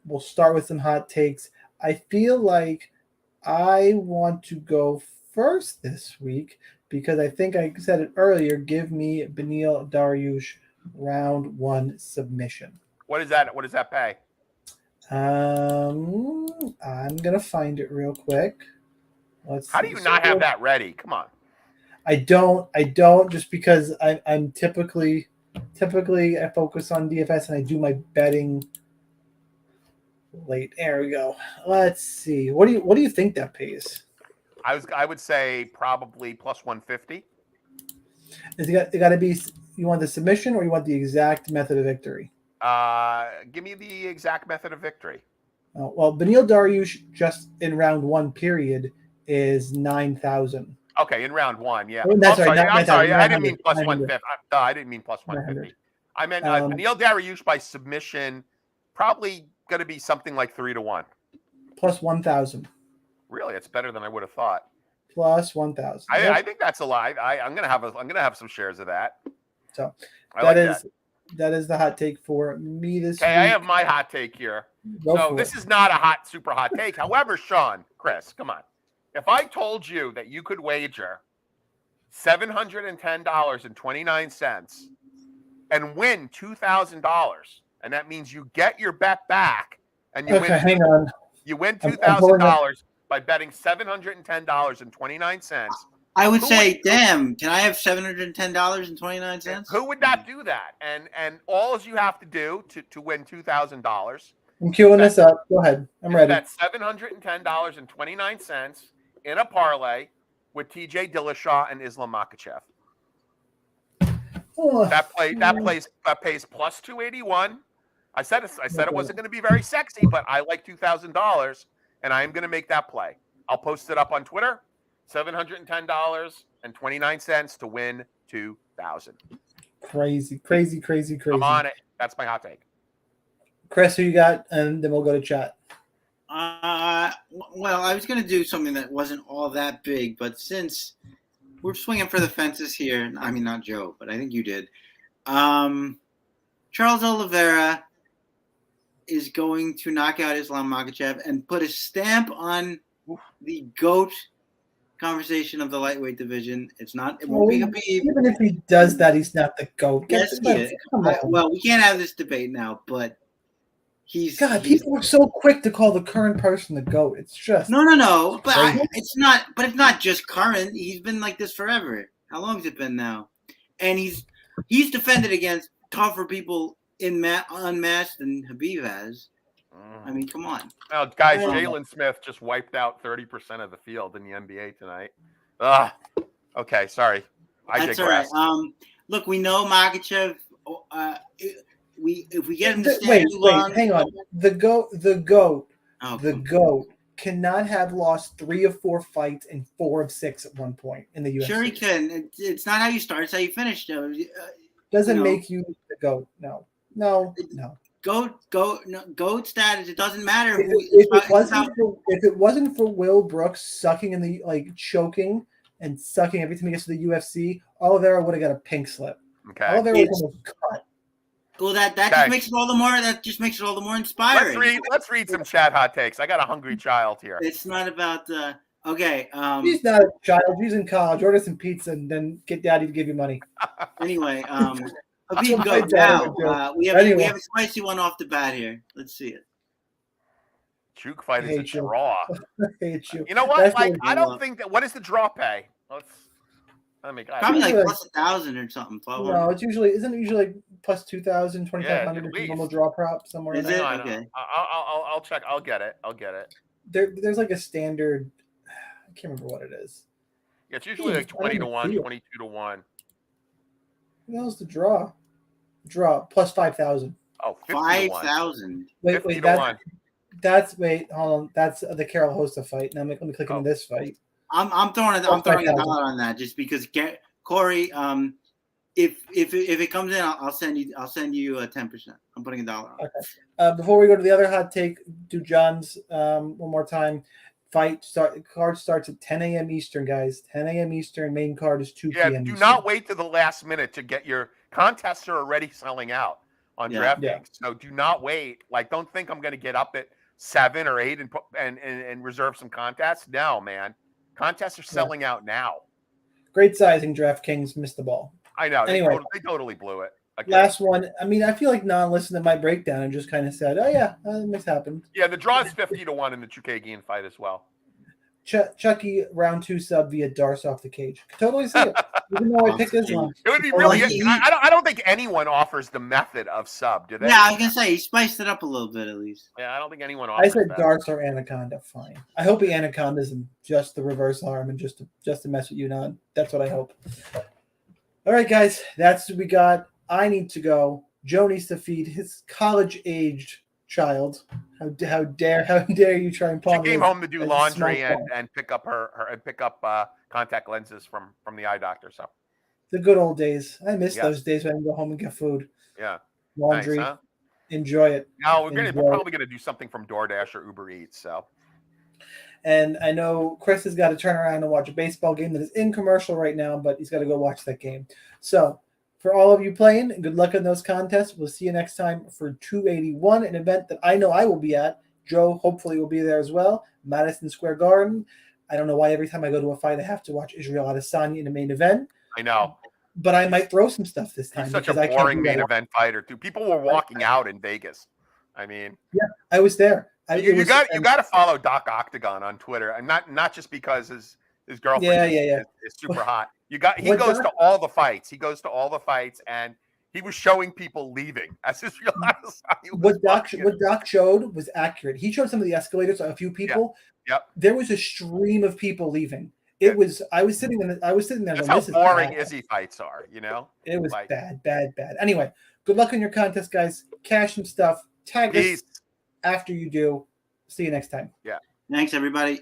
We'll start with some hot takes. I feel like I want to go first this week because I think I said it earlier. Give me Beneil Dariush round 1 submission. What does that pay? I'm gonna find it real quick. How do you not have that ready? Come on. I don't just because I'm typically I focus on DFS and I do my betting late. There we go. Let's see. What do you think that pays? I would say probably plus 150. It got to be. You want the submission or you want the exact method of victory? Give me the exact method of victory. Well, Beneil Dariush just in round 1 period is 9,000. Okay, in round 1, yeah. Oh, I'm sorry. I didn't mean plus 150. I didn't mean plus 150. I meant Beneil Dariush by submission, probably going to be something like 3-1. Plus 1,000. Really, it's better than I would have thought. Plus 1,000. I think that's a lie. I'm gonna have some shares of that. So that is the hot take for me this week. I have my hot take here. This is not a super hot take. However, Shaun, Chris, come on. If I told you that you could wager $710.29 and win $2,000, and that means you get your bet back, and you hang on. You win $2,000 by betting $710.29. I would say, damn, can I have $710.29? Who would not do that? And all you have to do to win $2,000. I'm queuing this up. Go ahead. I'm ready. That's $710.29 in a parlay. with TJ Dillashaw and Islam Makhachev. Oh, That pays plus 281. I said it wasn't going to be very sexy, but I like $2,000, and I am going to make that play. I'll post it up on Twitter. $710.29 to win $2,000. Crazy. I'm on it. That's my hot take. Chris, who you got? And then we'll go to chat. Well, I was going to do something that wasn't all that big, but since we're swinging for the fences here, I mean, not Joe, but I think you did. Charles Oliveira is going to knock out Islam Makhachev and put a stamp on the GOAT conversation of the lightweight division. It won't be Khabib. Even if he does that, he's not the GOAT. Yes, he is. Well, we can't have this debate now, but people are so quick to call the current person the GOAT. It's just no. But it's not. But it's not just current. He's been like this forever. How long has it been now? And he's defended against tougher people unmasked than Khabib has. I mean, come on. Oh, guys, Jalen Smith just wiped out 30% of the field in the NBA tonight. Okay, sorry. That's digress. All right. Look, we know Makhachev. If we get him to stand too long, hang on. The GOAT cannot have lost 3 of 4 fights and 4 of 6 at one point in the UFC. Sure, he can. It's not how you start; it's how you finish. Doesn't make you the GOAT. No. GOAT status. It doesn't matter. If it wasn't for Will Brooks sucking in the choking and sucking every time he gets to the UFC, Oliveira would have got a pink slip. Okay. Oliveira was almost cut. Well, that just makes it all the more. That just makes it all the more inspiring. Let's read some chat hot takes. I got a hungry child here. It's not about. Okay. He's not a child. He's in college. Order some pizza and then get daddy to give you money. Anyway, Khabib go now. We have a spicy one off the bat here. Let's see it. Chook fight is a draw. I hate you. You know what? I don't think that. What does the draw pay? Probably like plus 1,000 or something. No, isn't it usually plus 2,000, 2,500 is a normal draw prop somewhere. Is it? Okay. I'll check. I'll get it. There's like a standard. I can't remember what it is. Yeah, it's usually like 20 to 1, 22 to 1. What else the draw? Draw plus 5,000. Oh, 5,000. Wait, hold on. That's the Carol Hosta fight. Now let me click on this fight. I'm throwing a dollar on that just because Corey. If it comes in, I'll send you 10%. I'm putting $1 on. Okay. Before we go to the other hot take, do John's one more time. Card starts at 10 a.m. Eastern, guys. 10 a.m. Eastern. Main card is 2 p.m. Do Eastern. not wait to the last minute to get your contests are already selling out on DraftKings. Yeah. So do not wait. Don't think I'm going to get up at 7 or 8 and reserve some contests. No, man. Contests are selling out now. Great sizing, DraftKings missed the ball. I know. Anyway, they totally blew it. Okay. Last one. I mean, I feel like Non listened to my breakdown and just kind of said, "Oh yeah, this happened." Yeah, the draw is 50 to 1 in the Chookagian fight as well. Chucky round 2 sub via Darce off the cage. Totally see it. Even though I picked Islam. It would be really. I don't think anyone offers the method of sub, do they? Yeah, I was gonna say he spiced it up a little bit at least. Yeah, I don't think anyone offers. I said Darce or Anaconda. Fine. I hope he Anaconda's in just the reverse arm and just to mess with you, Non. That's what I hope. All right, guys, that's what we got. I need to go. Joe needs to feed his college-aged child. How dare you try and palm? She came home to do laundry and pick up contact lenses from the eye doctor. So the good old days. I miss those days when I can go home and get food. Yeah, laundry. Nice, huh? Enjoy it. No, we're probably gonna do something from DoorDash or Uber Eats. So. And I know Chris has got to turn around and watch a baseball game that is in commercial right now, but he's got to go watch that game. So for all of you playing, good luck in those contests. We'll see you next time for 281, an event that I know I will be at. Joe hopefully will be there as well. Madison Square Garden. I don't know why every time I go to a fight I have to watch Israel Adesanya in the main event. I know. But I might throw some stuff this time. He's such a boring main event fighter, too. People were walking out in Vegas. I mean. Yeah, I was there. You got to follow Doc Octagon on Twitter, and not just because his girlfriend is super hot. He goes to all the fights. He goes to all the fights, and he was showing people leaving as his real. What Doc showed was accurate. He showed some of the escalators, a few people. Yep. There was a stream of people leaving, It was. I was sitting there. That's going, how this is boring bad. Izzy fights are, It was Like, bad. Anyway, good luck on your contest, guys. Cash and stuff. Tag us peace. after you do. See you next time. Yeah. Thanks, everybody.